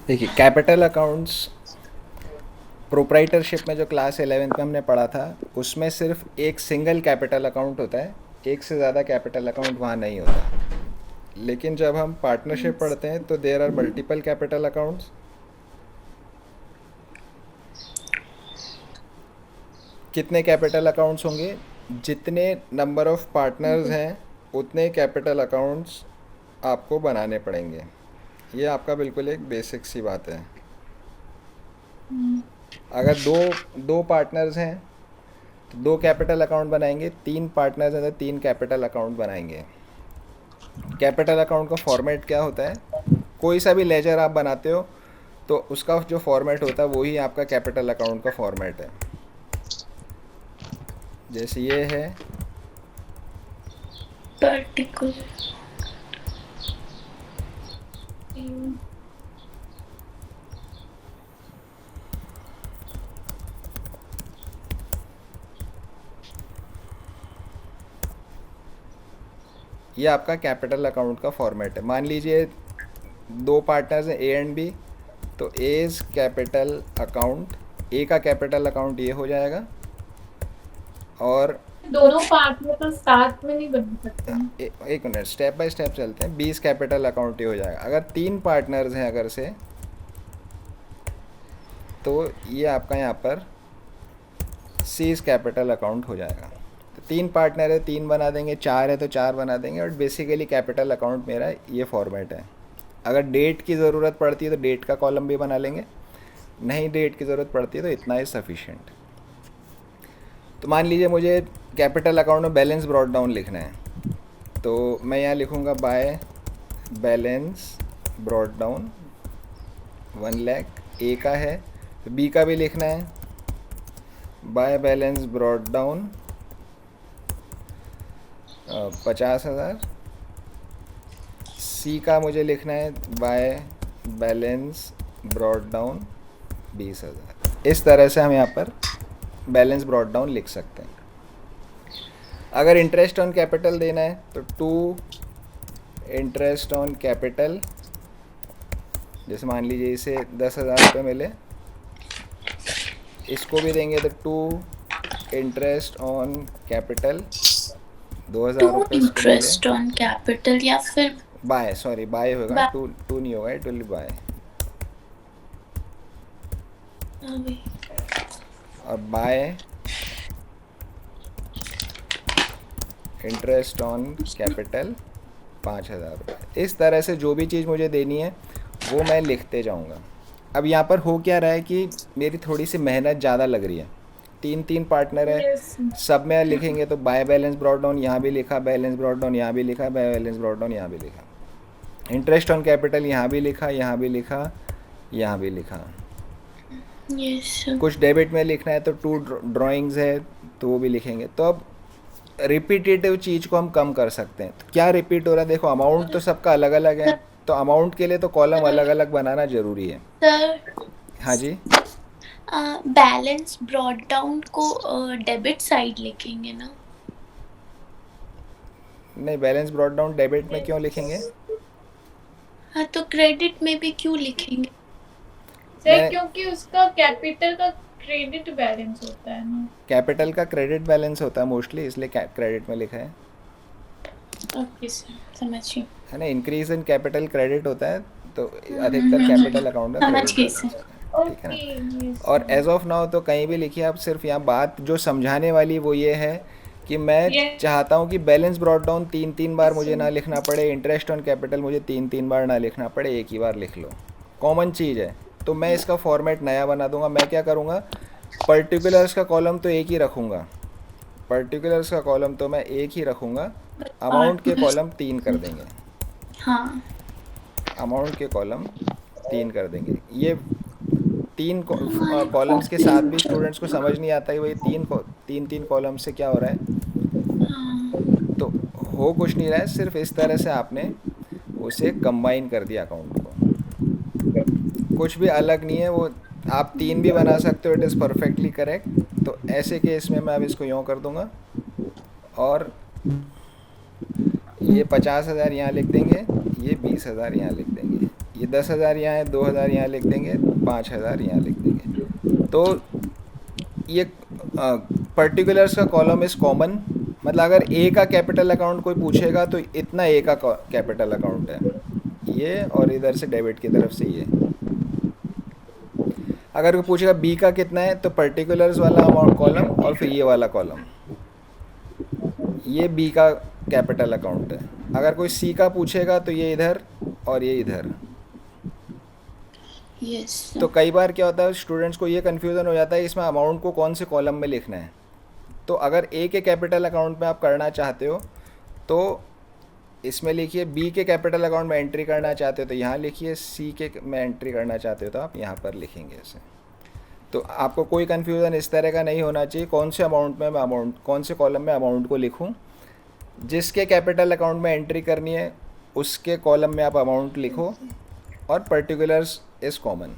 देखिए, capital accounts proprietorship में जो क्लास 11th में हमने पढ़ा था, उसमें सिर्फ एक सिंगल कैपिटल अकाउंट होता है, एक से ज़्यादा कैपिटल अकाउंट वहाँ नहीं होता। लेकिन जब हम पार्टनरशिप Yes. पढ़ते हैं तो there are multiple capital accounts. कितने कैपिटल अकाउंट्स होंगे? जितने नंबर ऑफ पार्टनर्स हैं उतने कैपिटल अकाउंट्स आपको बनाने पड़ेंगे। ये आपका बिल्कुल एक बेसिक सी बात है। हम्म, अगर दो दो पार्टनर्स हैं तो दो कैपिटल अकाउंट बनाएंगे, तीन पार्टनर्स हैं तो तीन कैपिटल अकाउंट बनाएंगे। कैपिटल अकाउंट का फॉर्मेट क्या होता है? कोई सा भी लेजर आप बनाते हो तो उसका जो फॉर्मेट होता है वही आपका कैपिटल अकाउंट का फॉर्मेट है। जैसे ये है, particular. ये आपका कैपिटल अकाउंट का फॉर्मेट है। मान लीजिए दो पार्टनर्स हैं, ए एंड बी, तो एज कैपिटल अकाउंट, ए का कैपिटल अकाउंट ये हो जाएगा। और दोनों पार्टनर तो साथ में नहीं बन सकते हैं। एक मिनट, स्टेप बाय स्टेप चलते हैं। 20 कैपिटल अकाउंट ये हो जाएगा। अगर तीन पार्टनर्स हैं अगर से, तो ये आपका यहाँ पर सीज कैपिटल अकाउंट हो जाएगा। तो तीन पार्टनर है, तीन बना देंगे, चार है तो चार बना देंगे। और बेसिकली कैपिटल अकाउंट मेरा ये फॉर्मेट है। अगर डेट की ज़रूरत पड़ती है तो डेट का कॉलम भी बना लेंगे, नहीं डेट की ज़रूरत पड़ती है तो इतना ही सफिशिएंट। तो मान लीजिए मुझे कैपिटल अकाउंट में बैलेंस ब्रॉट डाउन लिखना है, तो मैं यहाँ लिखूँगा by balance brought down 1 lakh. A का है, तो बी का भी लिखना है by balance brought down 50,000। C का मुझे लिखना है बाय बैलेंस ब्रॉट डाउन 20,000। इस तरह से हम यहाँ पर बैलेंस ब्रॉट डाउन लिख सकते हैं। अगर इंटरेस्ट ऑन कैपिटल देना है तो टू इंटरेस्ट ऑन कैपिटल, जैसे मान लीजिए इसे 10,000 रुपये मिले, इसको भी देंगे तो to interest on capital 2,000 to रुपये इसको मिले। इंटरेस्ट ऑन कैपिटल या फिर बाय, सॉरी बाय होगा, back टू टू नहीं होगा, it will be by. away. और बाय इंटरेस्ट ऑन कैपिटल 5,000 रुपये। इस तरह से जो भी चीज़ मुझे देनी है वो मैं लिखते जाऊँगा। अब यहाँ पर हो क्या रहा है कि मेरी थोड़ी सी मेहनत ज़्यादा लग रही है। तीन तीन पार्टनर है, Yes. सब में लिखेंगे तो बाय बैलेंस ब्रॉट डाउन यहाँ भी लिखा, बैलेंस ब्रॉट डाउन यहाँ भी लिखा, बाय बैलेंस ब्रॉट डाउन यहाँ भी लिखा, इंटरेस्ट ऑन कैपिटल यहाँ भी लिखा, यहाँ भी लिखा, यहाँ भी लिखा। Yes. कुछ डेबिट में लिखना है तो टू ड्राइंग्स है तो वो भी लिखेंगे। तो अब रिपीटेटिव चीज़ को हम कम कर सकते हैं। तो क्या रिपीट हो रहा है? देखो, अमाउंट तो सबका अलग अलग है, तो अमाउंट के लिए तो कॉलम अलग अलग बनाना ज़रूरी है। सर, हाँ जी। बैलेंस ब्रॉट डाउन को डेबिट साइड लिखेंगे ना? नहीं, बैलेंस ब्रॉट डाउन डेबिट में क्यों लिखेंगे? हाँ, तो क्रेडिट में भी क्यों लिखेंगे? मैं क्योंकि उसका कैपिटल का क्रेडिट बैलेंस होता है ना। कैपिटल का क्रेडिट बैलेंस होता है मोस्टली, इसलिए क्रेडिट में लिखा है। ओके सर, समझिए। है ना, इंक्रीज इन कैपिटल क्रेडिट होता है, तो अधिकतर कैपिटल अकाउंट का समझ क्रेडिट गई बैलेंस सर। होता है। ठीक है ओके, ना। यस और एज ऑफ नाउ तो कहीं भी लिखिए आप, सिर्फ यहाँ बात जो समझाने वाली वो ये है कि मैं ये चाहता हूँ कि बैलेंस ब्रॉट डाउन तीन तीन बार मुझे ना सर। लिखना पड़े, इंटरेस्ट ऑन कैपिटल मुझे तीन तीन बार ना लिखना पड़े, एक ही बार लिख लो, कॉमन चीज़ है। तो मैं इसका फॉर्मेट नया बना दूंगा। मैं क्या करूँगा, पर्टिकुलर्स का कॉलम तो एक ही रखूँगा, पर्टिकुलर्स का कॉलम तो मैं एक ही रखूँगा, अमाउंट के पार्टनर्स। कॉलम तीन कर देंगे, हाँ। अमाउंट के कॉलम तीन कर देंगे। ये तीन कॉलम्स के साथ भी स्टूडेंट्स को समझ नहीं आता कि भाई तीन तीन कॉलम से क्या हो रहा है। हाँ। तो हो कुछ नहीं रहा है, सिर्फ इस तरह से आपने उसे कंबाइन कर दिया अकाउंट को। कुछ भी अलग नहीं है वो, आप तीन भी बना सकते हो, इट इज़ परफेक्टली करेक्ट। तो ऐसे केस में मैं अब इसको यूँ कर दूँगा और ये 50,000 यहाँ लिख देंगे, ये 20,000 यहाँ लिख देंगे। ये 10,000 यहाँ है, 2,000 यहाँ लिख देंगे, 5,000 यहाँ लिख देंगे। तो ये पर्टिकुलर्स का कॉलम इज़ कॉमन, मतलब अगर ए का कैपिटल अकाउंट कोई पूछेगा तो इतना ए का कैपिटल अकाउंट है ये, और इधर से डेबिट की तरफ से ये। अगर कोई पूछेगा बी का कितना है तो पर्टिकुलर्स वाला अमाउंट कॉलम और फिर ये वाला कॉलम, ये बी का कैपिटल अकाउंट है। अगर कोई सी का पूछेगा तो ये इधर और ये इधर। यस तो कई बार क्या होता है स्टूडेंट्स को ये कन्फ्यूज़न हो जाता है इसमें अमाउंट को कौन से कॉलम में लिखना है। तो अगर ए के कैपिटल अकाउंट में आप करना चाहते हो तो इसमें लिखिए, बी के कैपिटल अकाउंट में एंट्री करना चाहते हो तो यहाँ लिखिए, सी के में एंट्री करना चाहते हो तो आप यहाँ पर लिखेंगे इसे। तो आपको कोई कन्फ्यूज़न इस तरह का नहीं होना चाहिए कौन से अमाउंट में मैं अमाउंट, कौन से कॉलम में अमाउंट को लिखूँ। जिसके कैपिटल अकाउंट में एंट्री करनी है उसके कॉलम में आप अमाउंट लिखो, और पर्टिकुलर्स इज़ कॉमन।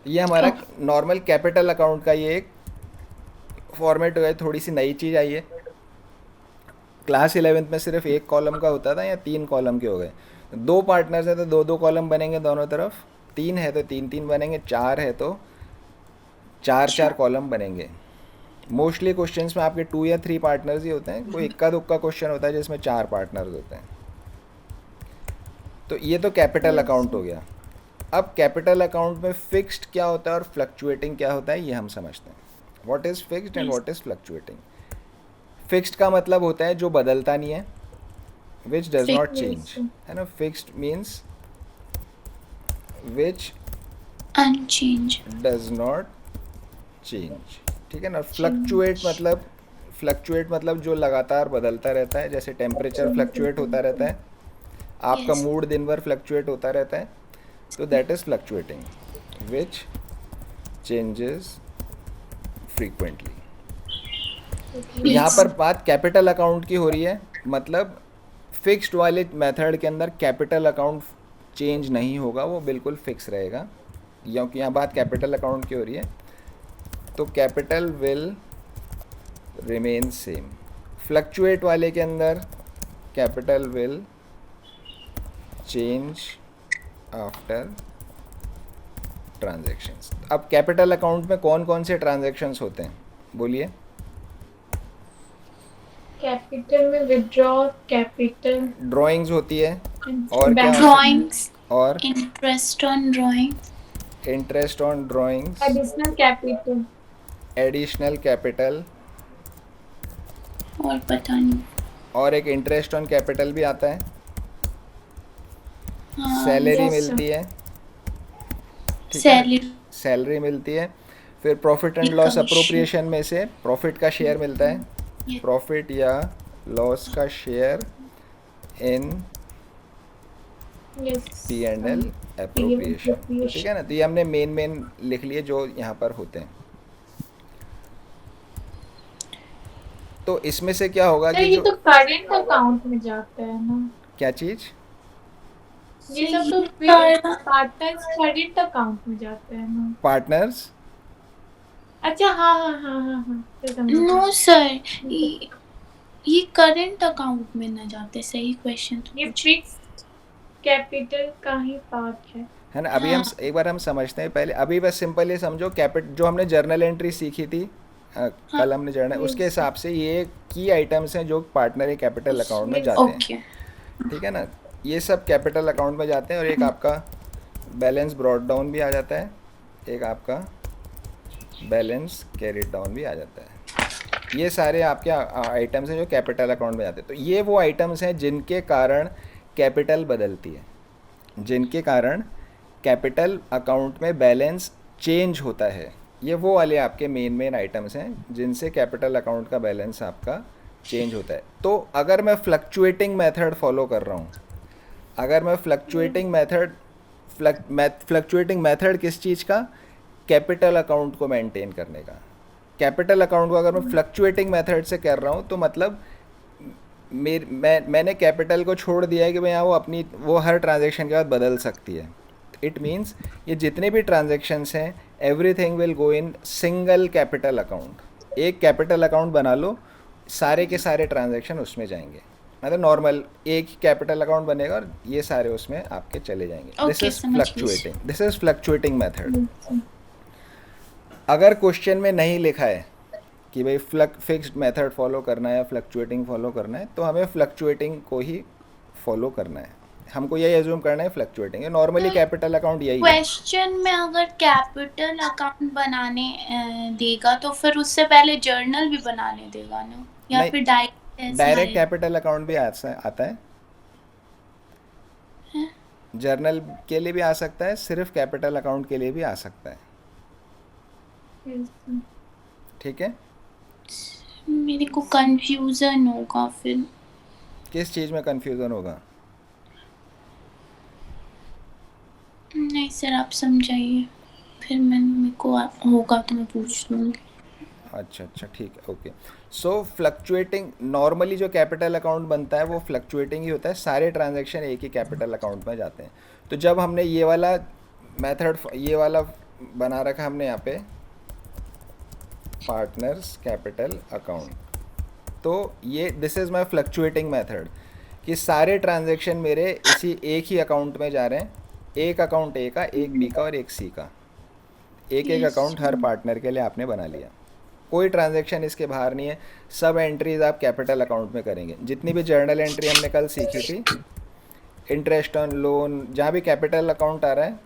ये हमारा नॉर्मल कैपिटल अकाउंट का ये एक फॉर्मेट हो गया। थोड़ी सी नई चीज़ आई है, क्लास 11th में सिर्फ एक कॉलम का होता था, या 3 कॉलम के हो गए। 2 पार्टनर्स हैं तो 2-2 कॉलम बनेंगे दोनों तरफ, 3 है तो 3-3 बनेंगे, 4 है तो 4-4 कॉलम बनेंगे। मोस्टली क्वेश्चंस में आपके 2 या 3 पार्टनर्स ही होते हैं, कोई इक्का दुक्का क्वेश्चन होता है जिसमें 4 पार्टनर्स होते हैं। तो ये तो कैपिटल अकाउंट हो गया। अब कैपिटल अकाउंट में फिक्स्ड क्या होता है और फ्लक्चुएटिंग क्या होता है ये हम समझते हैं। What is fixed and what is fluctuating. Fixed का मतलब होता है जो बदलता नहीं है, विच डज नॉट चेंज, है ना। Fixed means which unchange does not change, ठीक है ना। फ्लक्चुएट मतलब जो लगातार बदलता रहता है, जैसे टेम्परेचर फ्लक्चुएट होता रहता है, आपका Yes. मूड दिन भर फ्लक्चुएट होता रहता है, तो that is fluctuating, which changes frequently. यहाँ पर बात कैपिटल अकाउंट की हो रही है, मतलब फिक्स्ड वाले मेथड के अंदर कैपिटल अकाउंट चेंज नहीं होगा, वो बिल्कुल फिक्स रहेगा, क्योंकि यहाँ बात कैपिटल अकाउंट की हो रही है। तो capital will remain same. Fluctuate वाले के अंदर capital will change after transactions. अब कैपिटल अकाउंट में कौन कौन से ट्रांजैक्शंस होते हैं बोलिए। कैपिटल में विथड्रॉ, कैपिटल ड्राइंग्स होती है, और क्या, ड्राइंग्स, और interest on drawings, interest on drawings, additional capital, additional capital, और पता नहीं। और एक इंटरेस्ट ऑन कैपिटल भी आता है, हाँ, सैलरी yes, मिलती है, ठीक है, सैलरी, सैलरी मिलती है। फिर प्रॉफिट एंड एक लॉस commission। अप्रोप्रिएशन में से प्रॉफिट का शेयर मिलता है, ये प्रॉफिट या लॉस का share in yes, P&L appropriation, ठीक है ना। तो ये हमने मेन लिख लिए जो यहाँ पर होते हैं। तो इसमें से क्या होगा तो कि ये जो तो करंट अकाउंट में जाता है ना, क्या चीज़, ये सब तो करंट- पार्टनर्स करंट अकाउंट में जाते हैं ना। पार्टनर्स, अच्छा, हाँ हाँ हाँ हाँ हाँ, तो समझ गई। नो सर, ये करंट अकाउंट में ना जाते। सही क्वेश्चन ये फिक्स्ड कैपिटल का ही पार्ट है है ना। अभी हम एक बार हम समझते हैं पहले। अभी बस सिंपल ये समझो, जो हमने जर्नल एंट्री सीखी थी कल हमने जर्नल, उसके हिसाब से ये की आइटम्स हैं जो पार्टनर कैपिटल अकाउंट में जाते हैं, ओके। ठीक है ना। ये सब कैपिटल अकाउंट में जाते हैं, और एक आपका बैलेंस ब्रॉड डाउन भी आ जाता है, एक आपका बैलेंस कैरिड डाउन भी आ जाता है। ये सारे आपके आइटम्स हैं जो कैपिटल अकाउंट में जाते हैं। तो ये वो आइटम्स हैं जिनके कारण कैपिटल बदलती है, जिनके कारण कैपिटल अकाउंट में बैलेंस चेंज होता है। ये वो वाले आपके मेन आइटम्स हैं जिनसे कैपिटल अकाउंट का बैलेंस आपका चेंज होता है। तो अगर मैं फ्लक्चुएटिंग मेथड फॉलो कर रहा हूँ, अगर मैं फ्लक्चुएटिंग मेथड किस चीज़ का, कैपिटल अकाउंट को मेंटेन करने का। कैपिटल अकाउंट को अगर मैं फ्लक्चुएटिंग मेथड से कर रहा हूँ तो मतलब मैंने कैपिटल को छोड़ दिया है कि भैया वो हर ट्रांजैक्शन के बाद बदल सकती है। इट मीन्स ये जितने भी ट्रांजैक्शंस हैं everything will go in single capital account. एक कैपिटल अकाउंट बना लो, सारे के सारे ट्रांजैक्शन उसमें जाएंगे। मतलब नॉर्मल एक ही कैपिटल अकाउंट बनेगा और ये सारे उसमें आपके चले जाएंगे. दिस ओके इज समझ गई fluctuating, this is fluctuating method. अच्छा. अगर क्वेश्चन में नहीं लिखा है कि भाई फिक्स्ड मेथड फॉलो करना है या फ्लक्चुएटिंग फॉलो करना है, तो हमें फ्लक्चुएटिंग को ही फॉलो करना है. हमको यही एज्यूम करना है फ्लक्चुएटिंग है. नॉर्मली कैपिटल अकाउंट यही है. क्वेश्चन में अगर कैपिटल अकाउंट बनाने देगा तो फिर उससे पहले जर्नल भी बनाने देगा ना, या नहीं, फिर डायरेक्ट डायरेक्ट कैपिटल अकाउंट भी आता है. जर्नल के लिए भी आ सकता है, सिर्फ कैपिटल अकाउंट के लिए भी आ सकता है. Yes. ठीक है. मेरे को कंफ्यूजन होगा फिर. किस चीज़ में कन्फ्यूज़न होगा? नहीं सर आप समझाइए, फिर मेरे को होगा तो मैं पूछ लूँगी. अच्छा अच्छा ठीक है, ओके. सो फ्लक्चुएटिंग, नॉर्मली जो कैपिटल अकाउंट बनता है वो फ्लक्चुएटिंग ही होता है. सारे ट्रांजैक्शन एक ही कैपिटल अकाउंट में जाते हैं. तो जब हमने ये वाला मेथड, ये वाला बना रखा हमने यहाँ पे पार्टनर्स कैपिटल अकाउंट, तो ये this is my fluctuating method कि सारे ट्रांजैक्शन मेरे इसी एक ही अकाउंट में जा रहे हैं. एक अकाउंट ए का, एक बी का और एक सी का. एक एक Yes. अकाउंट हर पार्टनर के लिए आपने बना लिया. कोई ट्रांजैक्शन इसके बाहर नहीं है. सब एंट्रीज आप कैपिटल अकाउंट में करेंगे. जितनी भी जर्नल एंट्री हमने कल सीखी थी, इंटरेस्ट ऑन लोन, जहाँ भी कैपिटल अकाउंट आ रहा है,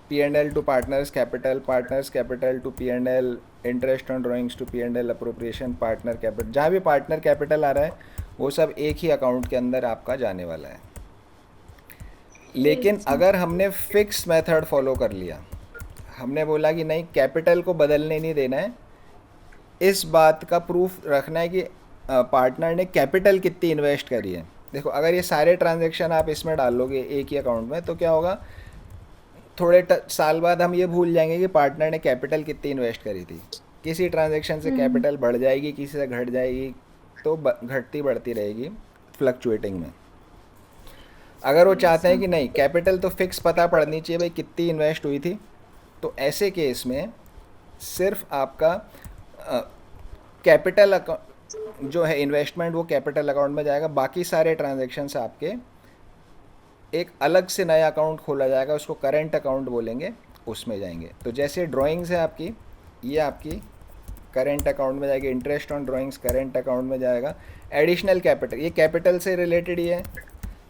P&L to partners capital to P&L, interest on drawings to P&L appropriation, partner capital, जहाँ भी पार्टनर कैपिटल आ रहा है वो सब एक ही अकाउंट के अंदर आपका जाने वाला है. लेकिन अगर हमने फिक्स मेथड फॉलो कर लिया, हमने बोला कि नहीं कैपिटल को बदलने नहीं देना है, इस बात का प्रूफ रखना है कि पार्टनर ने कैपिटल कितनी इन्वेस्ट करी है. देखो अगर ये सारे ट्रांजैक्शन आप इसमें डाल लोगे एक ही अकाउंट में, तो क्या होगा, थोड़े साल बाद हम ये भूल जाएंगे कि पार्टनर ने कैपिटल कितनी इन्वेस्ट करी थी. किसी ट्रांजैक्शन से कैपिटल बढ़ जाएगी, किसी से घट जाएगी, तो घटती बढ़ती रहेगी फ्लक्चुएटिंग में. अगर वो चाहते हैं कि नहीं कैपिटल तो फिक्स पता पड़नी चाहिए भाई कितनी इन्वेस्ट हुई थी, तो ऐसे केस में सिर्फ आपका कैपिटल अकाउंट जो है इन्वेस्टमेंट वो कैपिटल अकाउंट में जाएगा. बाकी सारे ट्रांजैक्शंस आपके एक अलग से नया अकाउंट खोला जाएगा, उसको करंट अकाउंट बोलेंगे, उसमें जाएंगे. तो जैसे ड्राइंग्स है आपकी, ये आपकी करंट अकाउंट में जाएगी. Interest on drawings current account में जाएगा. एडिशनल कैपिटल, ये कैपिटल से रिलेटेड ही है,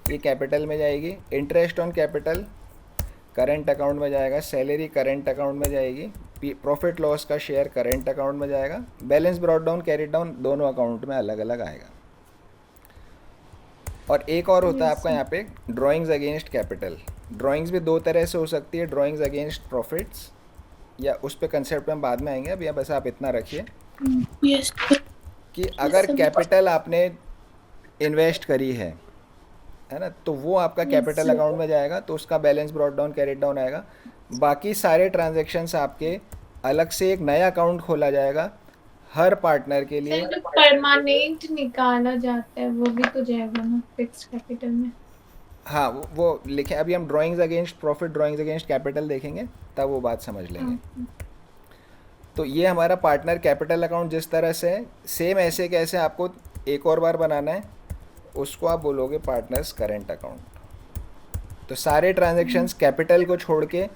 ये कैपिटल में जाएगी. Interest on capital current account में जाएगा. सैलरी करंट अकाउंट में जाएगी. प्रॉफिट लॉस का शेयर करंट अकाउंट में जाएगा. Balance brought down carry down दोनों अकाउंट में अलग अलग आएगा. और एक और होता है आपका यहाँ पे ड्राइंग्स अगेंस्ट कैपिटल. ड्राइंग्स भी दो तरह से हो सकती है, ड्राइंग्स अगेंस्ट प्रॉफिट्स, या उस पे कंसेप्ट में बाद में आएंगे. अभी बस आप इतना रखिए यस कि अगर कैपिटल आपने इन्वेस्ट करी है ना, तो वो आपका कैपिटल अकाउंट में जाएगा, तो उसका balance brought down carry down आएगा. बाकी सारे ट्रांजैक्शंस आपके अलग से एक नया अकाउंट खोला जाएगा हर पार्टनर के लिए. जो परमानेंट निकाला जाता है वो भी तो जाएगा ना फिक्स्ड कैपिटल में. हाँ वो लिखे, अभी हम drawings against profit, drawings against capital देखेंगे, तब वो बात समझ लेंगे. तो ये हमारा पार्टनर कैपिटल अकाउंट जिस तरह से है, सेम ऐसे कैसे आपको एक और बार बनाना है, उसको आप बोलोगे पार्टनर्स करंट अकाउंट. तो सारे ट्रांजैक्शंस कैपिटल को छोड़ के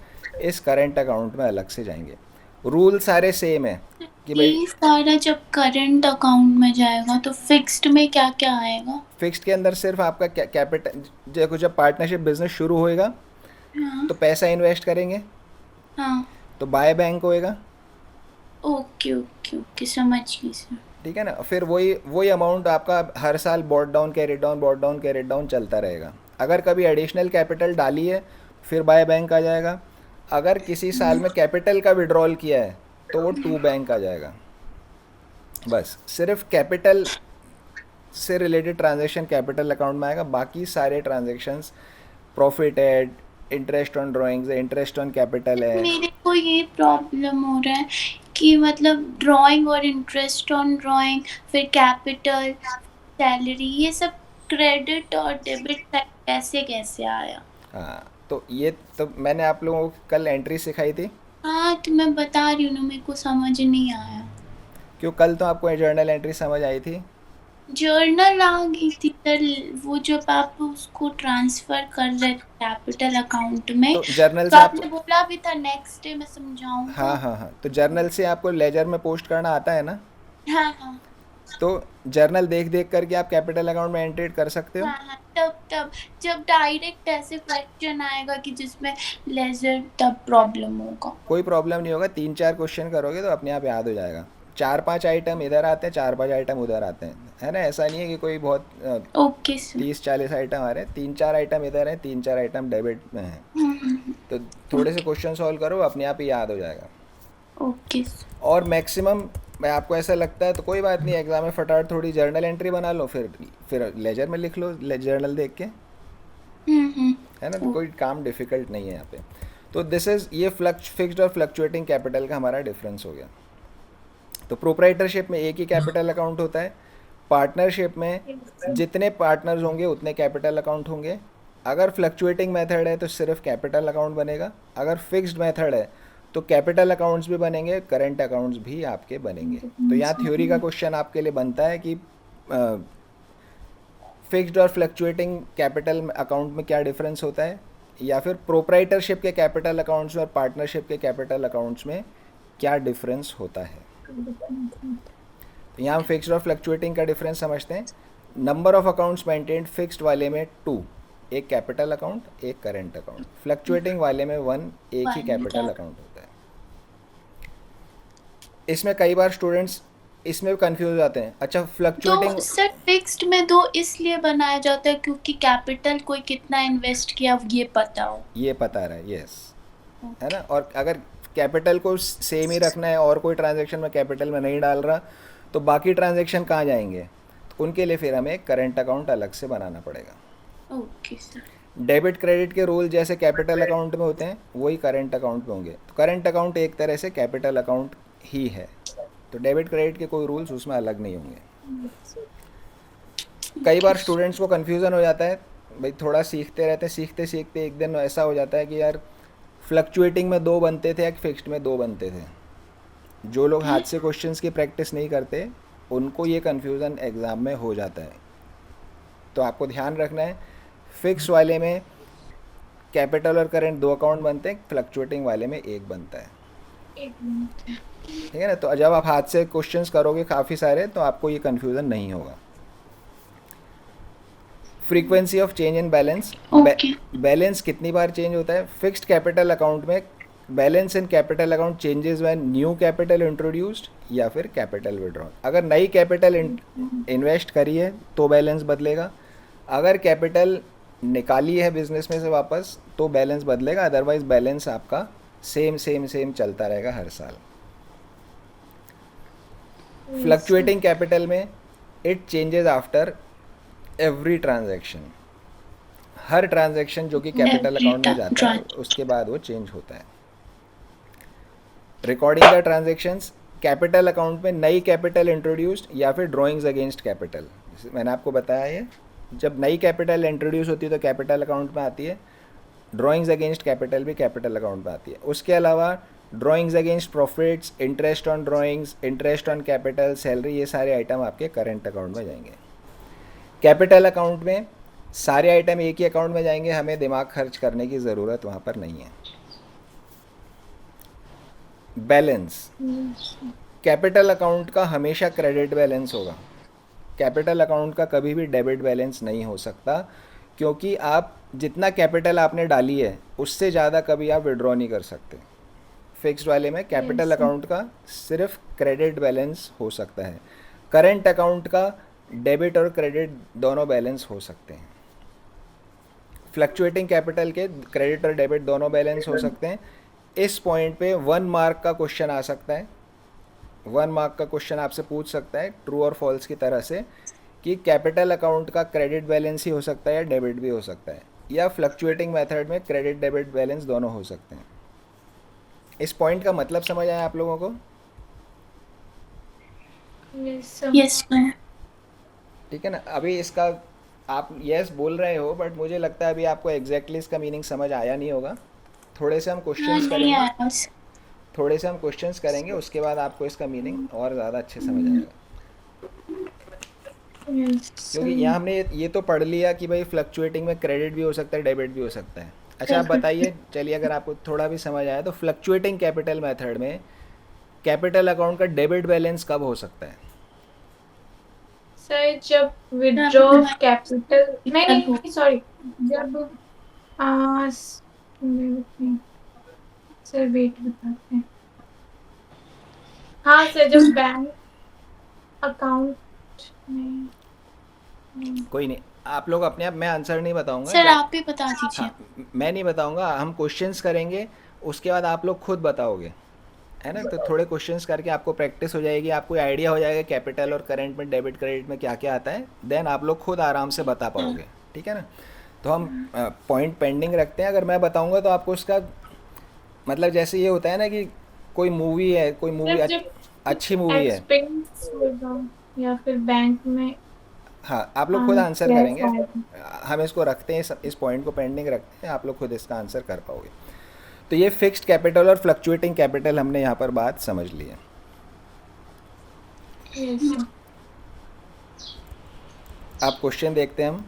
इस करंट अकाउंट में अलग से जाएंगे. रूल सारे सेम है कि भाई ये सारा जब करंट अकाउंट में जाएगा तो फिक्स्ड में क्या क्या आएगा. फिक्स्ड के अंदर सिर्फ आपका कैपिटल, देखो जब पार्टनरशिप बिजनेस शुरू होएगा हाँ तो पैसा इन्वेस्ट करेंगे, हाँ तो बाय बैंक होएगा. ओके ओके ओके समझ गई सर. ठीक है ना. फिर वही अमाउंट आपका हर साल बॉट डाउन कैरी डाउन चलता रहेगा. अगर कभी एडिशनल कैपिटल डाली है फिर बाय बैंक आ जाएगा. अगर किसी साल में कैपिटल का विड्रॉल किया है तो वो टू बैंक आ जाएगा. बस सिर्फ कैपिटल से रिलेटेड ट्रांजैक्शन कैपिटल अकाउंट में आएगा. बाकी सारे ट्रांजैक्शंस प्रॉफिट है, इंटरेस्ट ऑन ड्राइंग्स है, इंटरेस्ट ऑन कैपिटल है. मेरे को ये प्रॉब्लम हो रहा है कि मतलब ड्राइंग और इंटरेस्ट ऑन ड्राइंग, फिर कैपिटल, सैलरी, ये सब क्रेडिट और डेबिट साइड कैसे कैसे आया. हाँ तो ये तो मैंने आप लोगों को कल एंट्री सिखाई थी. हाँ तो मैं बता रही हूँ ना, मेरे को समझ नहीं आया. क्यों, कल तो आपको जर्नल एंट्री समझ आई थी. जर्नल आ गई थी सर, वो जब आप उसको ट्रांसफर कर रहे थे कैपिटल अकाउंट में, तो जर्नल तो से आपने आपको, बोला भी था नेक्स्ट डे मैं समझाऊंगा। हाँ हाँ हाँ, तो जर्नल से आपको लेजर में पोस्ट करना आता है ना? हाँ हाँ तो जर्नल देख देख करके आप कैपिटल अकाउंट में एंट्री कर सकते हो। हाँ हाँ, तब जब डायरेक्ट ऐसे क्वेश्चन आएगा कि जिसमें लेजर, तब प्रॉब्लम होगा। कोई प्रॉब्लम नहीं होगा, 3-4 क्वेश्चन करोगे तो अपने आप याद हो जाएगा। 4-5 आइटम इधर आते हैं, 4-5 आइटम उधर आते हैं, है ना? ऐसा नहीं है कि कोई बहुत ओके सर। 30-40 आइटम आ रहे हैं, 3-4 आइटम इधर हैं, 3-4 आइटम डेबिट में हैं। तो थोड़े से क्वेश्चन सॉल्व करो, अपने आप ही याद हो जाएगा। Okay sir. और मैक्सिमम, मैं आपको ऐसा लगता है तो कोई बात नहीं, एग्जाम में फटाफट थोड़ी जर्नल एंट्री बना लो, फिर लेजर में लिख लो, जर्नल देख के, है ना? तो कोई काम डिफिकल्ट नहीं है यहाँ पे। तो दिस इज़, ये फिक्स्ड और फ्लक्चुएटिंग कैपिटल का हमारा डिफरेंस हो गया। तो प्रोप्राइटरशिप में एक ही कैपिटल अकाउंट होता है, पार्टनरशिप में जितने पार्टनर्स होंगे उतने कैपिटल अकाउंट होंगे। अगर फ्लक्चुएटिंग मेथड है तो सिर्फ कैपिटल अकाउंट बनेगा, अगर फिक्स्ड मेथड है तो कैपिटल अकाउंट्स भी बनेंगे, करंट अकाउंट्स भी आपके बनेंगे। तो यहाँ थ्योरी का क्वेश्चन आपके लिए बनता है कि फिक्स्ड और फ्लक्चुएटिंग कैपिटल अकाउंट में क्या डिफरेंस होता है, या फिर प्रोप्राइटरशिप के कैपिटल अकाउंट्स में और पार्टनरशिप के कैपिटल अकाउंट्स में क्या डिफरेंस होता है। तो यहाँ हम फिक्स्ड और फ्लक्चुएटिंग का डिफरेंस समझते हैं। Number of accounts maintained fixed वाले में 2, एक कैपिटल अकाउंट एक करेंट अकाउंट। फ्लक्चुएटिंग वाले में 1, एक ही कैपिटल अकाउंट होता है। इसमें कई बार स्टूडेंट्स इसमें भी कंफ्यूज हो जाते हैं। अच्छा, तो फ्लक्चुएटिंग, सर फिक्स्ड में 2 इसलिए बनाया जाता है क्योंकि कैपिटल कोई कितना इन्वेस्ट किया ये पता हो। ये पता रहा है, यस, है ना? और अगर कैपिटल को सेम ही रखना है और कोई ट्रांजैक्शन में कैपिटल में नहीं डाल रहा, तो बाकी ट्रांजैक्शन कहाँ जाएंगे? तो उनके लिए फिर हमें एक करंट अकाउंट अलग से बनाना पड़ेगा। Okay sir. डेबिट क्रेडिट के रूल जैसे कैपिटल अकाउंट में होते हैं वही करंट अकाउंट में होंगे। तो करंट अकाउंट एक तरह से कैपिटल अकाउंट ही है, तो डेबिट क्रेडिट के कोई रूल्स उसमें अलग नहीं होंगे। कई बार स्टूडेंट्स को कन्फ्यूज़न हो जाता है, भाई थोड़ा सीखते रहते हैं, सीखते सीखते एक दिन ऐसा हो जाता है कि यार फ्लक्चुएटिंग में 2 बनते थे या फिक्स्ड में 2 बनते थे। जो लोग हाथ से क्वेश्चंस की प्रैक्टिस नहीं करते उनको ये कन्फ्यूज़न एग्ज़ाम में हो जाता है। तो आपको ध्यान रखना है, फिक्स वाले में कैपिटल और करंट 2 अकाउंट बनते हैं, फ्लक्चुएटिंग वाले में 1 बनता है। एक मिनट। ठीक है ना? तो जब आप हाथ से क्वेश्चंस करोगे काफ़ी सारे तो आपको ये कन्फ्यूज़न नहीं होगा। Frequency of change in balance, okay. Balance कितनी बार चेंज होता है? फिक्स्ड कैपिटल अकाउंट में balance in capital account changes when new capital introduced या फिर कैपिटल विड्रॉन। अगर नई कैपिटल इन्वेस्ट करी है तो बैलेंस बदलेगा, अगर कैपिटल निकाली है बिजनेस में से वापस तो बैलेंस बदलेगा, अदरवाइज बैलेंस आपका सेम सेम सेम चलता रहेगा हर साल। फ्लक्चुएटिंग कैपिटल में it changes after every transaction, her transaction जो कि कैपिटल अकाउंट में जाता है उसके बाद वो चेंज होता है। Recording the transactions, capital account में नई कैपिटल इंट्रोड्यूस्ड या फिर ड्राइंग्स अगेंस्ट कैपिटल। मैंने आपको बताया ये, जब नई कैपिटल इंट्रोड्यूस होती है तो कैपिटल अकाउंट में आती है, ड्राइंग्स अगेंस्ट कैपिटल भी कैपिटल अकाउंट में आती है। उसके अलावा drawings against profits, interest on drawings, interest on capital, salary, ये सारे आइटम आपके करंट अकाउंट में जाएंगे। कैपिटल अकाउंट में सारे आइटम एक ही अकाउंट में जाएंगे, हमें दिमाग खर्च करने की ज़रूरत वहाँ पर नहीं है। बैलेंस, कैपिटल अकाउंट का हमेशा क्रेडिट बैलेंस होगा, कैपिटल अकाउंट का कभी भी डेबिट बैलेंस नहीं हो सकता, क्योंकि आप जितना कैपिटल आपने डाली है उससे ज़्यादा कभी आप विड्रॉ नहीं कर सकते। फिक्स्ड वाले में कैपिटल अकाउंट का सिर्फ क्रेडिट बैलेंस हो सकता है, करंट अकाउंट का डेबिट और क्रेडिट दोनों बैलेंस हो सकते हैं। फ्लक्चुएटिंग कैपिटल के क्रेडिट और डेबिट दोनों बैलेंस हो सकते हैं। इस पॉइंट पे 1 मार्क का क्वेश्चन आ सकता है, 1 मार्क का क्वेश्चन आपसे पूछ सकता है ट्रू और फॉल्स की तरह से, कि कैपिटल अकाउंट का क्रेडिट बैलेंस ही हो सकता है या डेबिट भी हो सकता है, या फ्लक्चुएटिंग मेथड में क्रेडिट डेबिट बैलेंस दोनों हो सकते हैं। इस पॉइंट का मतलब समझ आया आप लोगों को? Yes sir. ठीक है ना? अभी इसका आप यस बोल रहे हो, बट मुझे लगता है अभी आपको एग्जैक्टली इसका मीनिंग समझ आया नहीं होगा। थोड़े से हम क्वेश्चंस नहीं करेंगे, आया सर। थोड़े से हम क्वेश्चंस करेंगे, उसके बाद आपको इसका मीनिंग और ज़्यादा अच्छे समझ आएगा। Yes, क्योंकि यहाँ हमने ये तो पढ़ लिया कि भाई फ्लक्चुएटिंग में क्रेडिट भी हो सकता है, डेबिट भी हो सकता है। अच्छा आप बताइए, चलिए अगर आपको थोड़ा भी समझ आया तो फ्लक्चुएटिंग कैपिटल मेथड में कैपिटल अकाउंट का डेबिट बैलेंस कब हो सकता है? सर जब विड्रॉ कैपिटल नहीं सॉरी जब सर वेट बताते हैं। हाँ सर जब बैंक अकाउंट में कोई नहीं, आप लोग अपने आप, मैं आंसर नहीं बताऊंगा सर जब, आप ही बता दीजिए। हाँ मैं नहीं बताऊंगा, हम क्वेश्चंस करेंगे उसके बाद आप लोग खुद बताओगे, है ना। तो थोड़े क्वेश्चंस करके आपको प्रैक्टिस हो जाएगी, आपको आइडिया हो जाएगा कैपिटल और करंट में, डेबिट क्रेडिट में क्या क्या आता है, देन आप लोग खुद आराम से बता पाओगे, ठीक है ना। तो हम पॉइंट पेंडिंग रखते हैं, अगर मैं बताऊंगा तो आपको उसका मतलब, जैसे ये होता है ना कि कोई मूवी है, कोई मूवी सर जब अच्छी मूवी है, एक्सपेंस होगा या फिर बैंक में हाँ आप लोग खुद आंसर कैश करेंगे, आएगा। हम इसको रखते हैं, इस पॉइंट को पेंडिंग रखते हैं, आप लोग खुद इसका आंसर कर पाओगे। तो ये फिक्स्ड कैपिटल और फ्लक्चुएटिंग कैपिटल हमने यहाँ पर बात समझ ली है। Yes, sir. आप क्वेश्चन देखते हैं हम।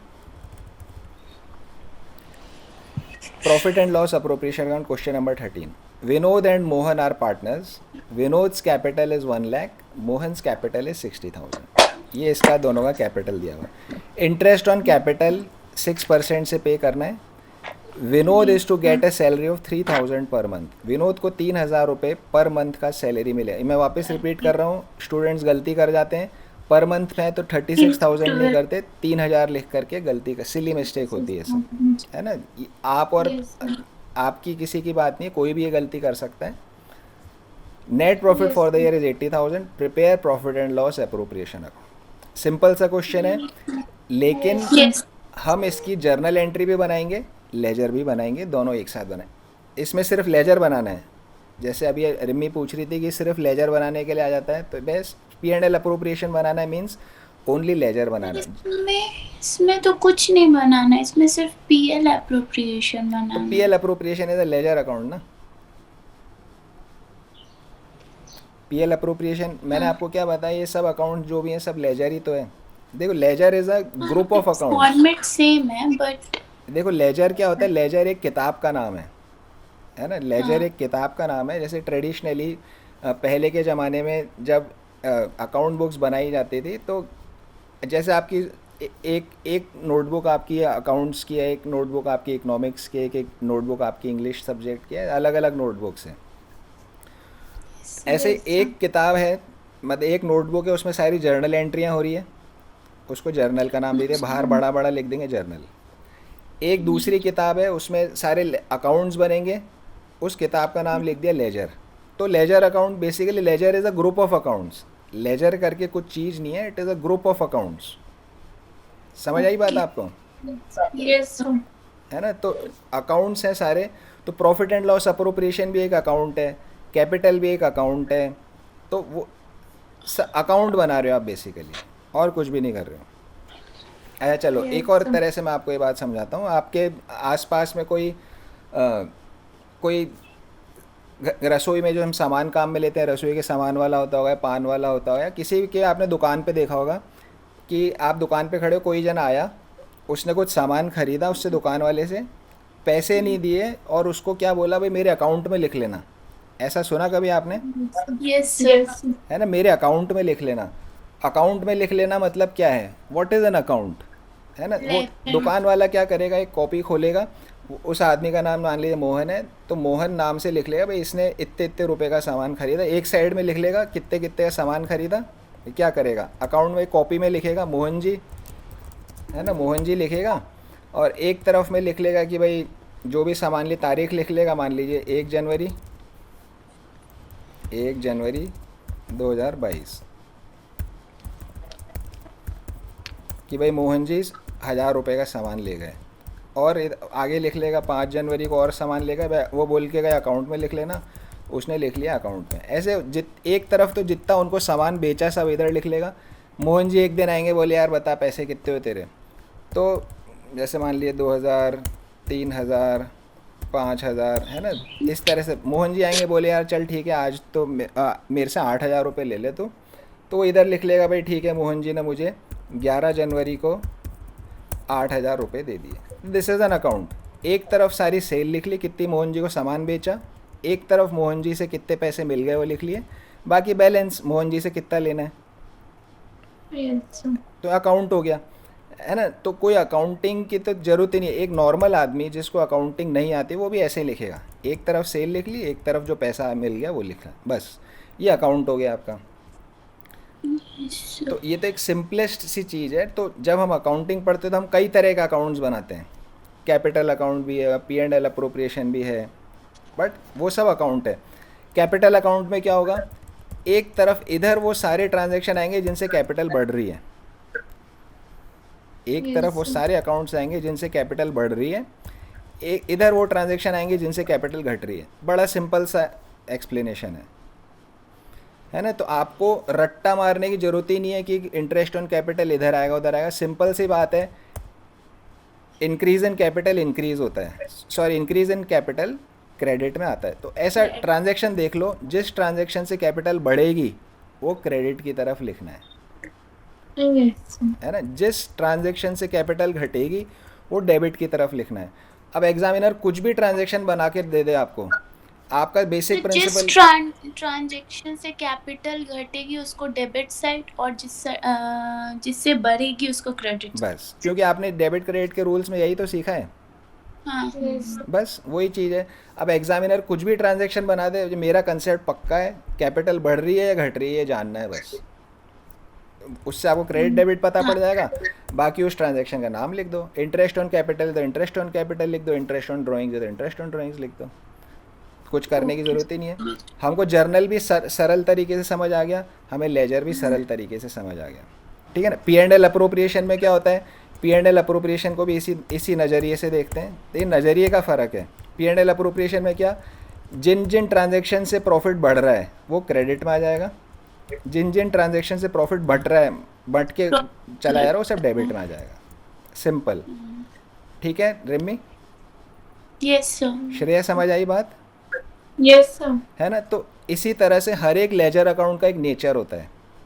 Profit and loss appropriation account, question number 13। Vinod and Mohan are partners, Vinod's capital is 1 lakh, Mohan's capital is 60,000। ये इसका दोनों का कैपिटल दिया हुआ है। इंटरेस्ट ऑन कैपिटल 6% से पे करना है। Vinod is to get a salary of 3,000 per month, Vinod को 3,000 रुपये पर मंथ का सैलरी मिले। मैं वापस रिपीट कर रहा हूँ, स्टूडेंट्स गलती कर जाते हैं, पर मंथ में तो 36,000 नहीं करते, 3,000 लिख करके गलती का, सिली मिस्टेक होती है सब, है ना। आप और Yes, sir. आपकी किसी की बात नहीं है, कोई भी ये गलती कर सकता है। Net profit Yes, for the sir. Year is 80,000, prepare profit and loss appropriation account. Simple सा क्वेश्चन है, लेकिन यस हम इसकी जर्नल एंट्री भी बनाएंगे, लेजर भी बनाएंगे, दोनों एक साथ बनाए। इसमें सिर्फ लेजर बनाना है, जैसे अभी रिमी पूछ रही थी कि सिर्फ लेजर बनाने के लिए आ जाता है, तो बस P&L अप्रोप्रिएशन बनाना है, मीन्स ओनली लेजर बनाना है। इसमें तो कुछ नहीं बनाना है, इसमें सिर्फ पीएल एप्रोप्रिएशन तो बनाना है। PL appropriation is a ledger account ना। पीएल अप्रोप्रिएशन मैंने आपको क्या बताया, ये सब अकाउंट जो भी हैं सब लेजर ही तो है। देखो ledger is a group of account, format same है बट देखो लेजर क्या होता है, लेजर एक किताब का नाम है ना। लेजर एक किताब का नाम है। जैसे ट्रेडिशनली पहले के ज़माने में जब अकाउंट बुक्स बनाई जाती थी, तो जैसे आपकी एक एक नोटबुक आपकी अकाउंट्स की है, एक नोटबुक आपकी इकोनॉमिक्स की है, एक नोटबुक आपकी इंग्लिश सब्जेक्ट की है, अलग अलग नोटबुक्स हैं। ऐसे एक किताब है, मतलब एक नोटबुक है, उसमें सारी जर्नल एंट्रियाँ हो रही है, उसको जर्नल का नाम देते हैं, बाहर बड़ा बड़ा लिख देंगे जर्नल। एक दूसरी किताब है, उसमें सारे अकाउंट्स बनेंगे, उस किताब का नाम लिख दिया लेजर। तो ledger account basically, ledger is a group of accounts. Ledger करके कुछ चीज़ नहीं है, it is a group of accounts. समझ आई बात आपको, Yes, sir. है ना। तो अकाउंट्स हैं सारे। तो प्रॉफिट एंड लॉस अप्रोप्रिएशन भी एक अकाउंट है, कैपिटल भी एक अकाउंट है। तो वो अकाउंट बना रहे हो आप बेसिकली, और कुछ भी नहीं कर रहे हो। अच्छा चलो, एक और तरह से मैं आपको ये बात समझाता हूँ। आपके आसपास में कोई रसोई में जो हम सामान काम में लेते हैं, रसोई के सामान वाला होता होगा, पान वाला होता होगा, किसी भी के आपने दुकान पे देखा होगा कि आप दुकान पे खड़े हो, कोई जन आया, उसने कुछ सामान ख़रीदा, उससे दुकान वाले से पैसे नहीं दिए और उसको क्या बोला, भाई मेरे अकाउंट में लिख लेना। ऐसा सुना कभी आपने, यस सर। है ना, मेरे अकाउंट में लिख लेना। अकाउंट में लिख लेना मतलब क्या है, व्हाट इज़ एन अकाउंट, है ना। वो दुकान वाला क्या करेगा, एक कॉपी खोलेगा, उस आदमी का नाम मान लीजिए मोहन है, तो मोहन नाम से लिख लेगा, भाई इसने इतने इतने रुपए का सामान खरीदा। एक साइड में लिख लेगा कितने कितने का सामान खरीदा। क्या करेगा, अकाउंट में कॉपी में लिखेगा मोहन जी, है ना, मोहन जी लिखेगा। और एक तरफ में लिख लेगा कि भाई जो भी सामान ली, तारीख लिख लेगा, मान लीजिए 1 जनवरी 2022, कि भाई मोहन जी 1,000 रुपये का सामान ले गए। और आगे लिख लेगा 5 जनवरी को और सामान ले गए, वो बोल के गए अकाउंट में लिख लेना, उसने लिख लिया अकाउंट में। ऐसे एक तरफ तो जितना उनको सामान बेचा सब इधर लिख लेगा। मोहन जी एक दिन आएंगे, बोले यार बता पैसे कितने हो तेरे, तो जैसे मान लिए 2,000, 3,000, 5,000, है ना। इस तरह से मोहन जी आएंगे, बोले यार चल ठीक है आज तो मेरे से 8,000 रुपये ले ले तो वो इधर लिख लेगा, भाई ठीक है मोहन जी ने मुझे 11 जनवरी को 8,000 रुपये दे दिए। This is an account. एक तरफ सारी सेल लिख ली, कितनी मोहन जी को सामान बेचा, एक तरफ मोहन जी से कितने पैसे मिल गए वो लिख लिए, बाकी बैलेंस मोहन जी से कितना लेना है, Yes. तो अकाउंट हो गया, है ना। तो कोई अकाउंटिंग की तो ज़रूरत ही नहीं है। एक नॉर्मल आदमी जिसको अकाउंटिंग नहीं आती वो भी ऐसे ही लिखेगा, एक तरफ सेल लिख ली, एक तरफ जो पैसा मिल गया वो लिखा, बस ये अकाउंट हो गया आपका। Yes. तो ये तो एक सिंपलेस्ट सी चीज़ है। तो जब हम अकाउंटिंग पढ़ते हैं तो हम कई तरह का अकाउंट्स बनाते हैं, कैपिटल अकाउंट भी है, P&L अप्रोप्रिएशन भी है, बट वो सब अकाउंट है। कैपिटल अकाउंट में क्या होगा, एक तरफ इधर वो सारे ट्रांजैक्शन आएंगे जिनसे कैपिटल बढ़ रही है, एक तरफ वो Yes. सारे अकाउंट्स आएंगे जिनसे कैपिटल बढ़ रही है, एक इधर वो ट्रांजैक्शन आएंगे जिनसे कैपिटल घट रही है। बड़ा सिंपल सा एक्सप्लेनेशन है ना। तो आपको रट्टा मारने की ज़रूरत ही नहीं है कि इंटरेस्ट ऑन कैपिटल इधर आएगा उधर आएगा। सिंपल सी बात है, इंक्रीज इन कैपिटल इंक्रीज होता है, sorry increase in capital credit में आता है। तो ऐसा ट्रांजैक्शन देख लो, जिस ट्रांजैक्शन से कैपिटल बढ़ेगी वो क्रेडिट की तरफ लिखना Yes. है ना। जिस ट्रांजैक्शन से कैपिटल घटेगी वो डेबिट की तरफ लिखना है। अब एग्जामिनर कुछ भी ट्रांजैक्शन बना के दे दे आपको, आपका बेसिक तो जिस प्रिंसिपल ट्रांजेक्शन से कैपिटल घटेगी उसको डेबिट साइड और जिससे बढ़ेगी उसको क्रेडिट। बस, क्योंकि आपने डेबिट क्रेडिट के रूल्स में यही तो सीखा है, हाँ Yes. बस वही चीज़ है। अब एग्जामिनर कुछ भी ट्रांजैक्शन बना दे, जो मेरा कंसेप्ट पक्का है, कैपिटल बढ़ रही है या घट रही है ये जानना है बस, उससे आपको क्रेडिट डेबिट पता पड़ जाएगा। बाकी उस ट्रांजैक्शन का नाम लिख दो, इंटरेस्ट ऑन कैपिटल तो इंटरेस्ट ऑन कैपिटल लिख दो, इंटरेस्ट ऑन ड्राइंग्स तो इंटरेस्ट ऑन ड्राइंग्स लिख दो, कुछ करने की ज़रूरत ही नहीं है। हमको जर्नल भी सरल तरीके से समझ आ गया, हमें लेजर भी सरल तरीके से समझ आ गया, ठीक है ना। P&L अप्रोप्रिएशन में क्या होता है, P&L अप्रोप्रिएशन को भी इसी नज़रिए से देखते हैं। तो ये नज़रिए का फ़र्क है। P&L अप्रोप्रिएशन में क्या, जिन जिन ट्रांजैक्शन से प्रॉफिट बढ़ रहा है वो क्रेडिट में आ जाएगा, जिन जिन ट्रांजैक्शन से प्रॉफिट बढ़ रहा है, बढ़ के चला जा रहा है, वो सब डेबिट में आ जाएगा। सिंपल, ठीक है रिमी, यस सर। श्रेया समझ आई बात, Yes, sir. है ना। तो इसी तरह से हर एक लेजर अकाउंट का एक नेचर होता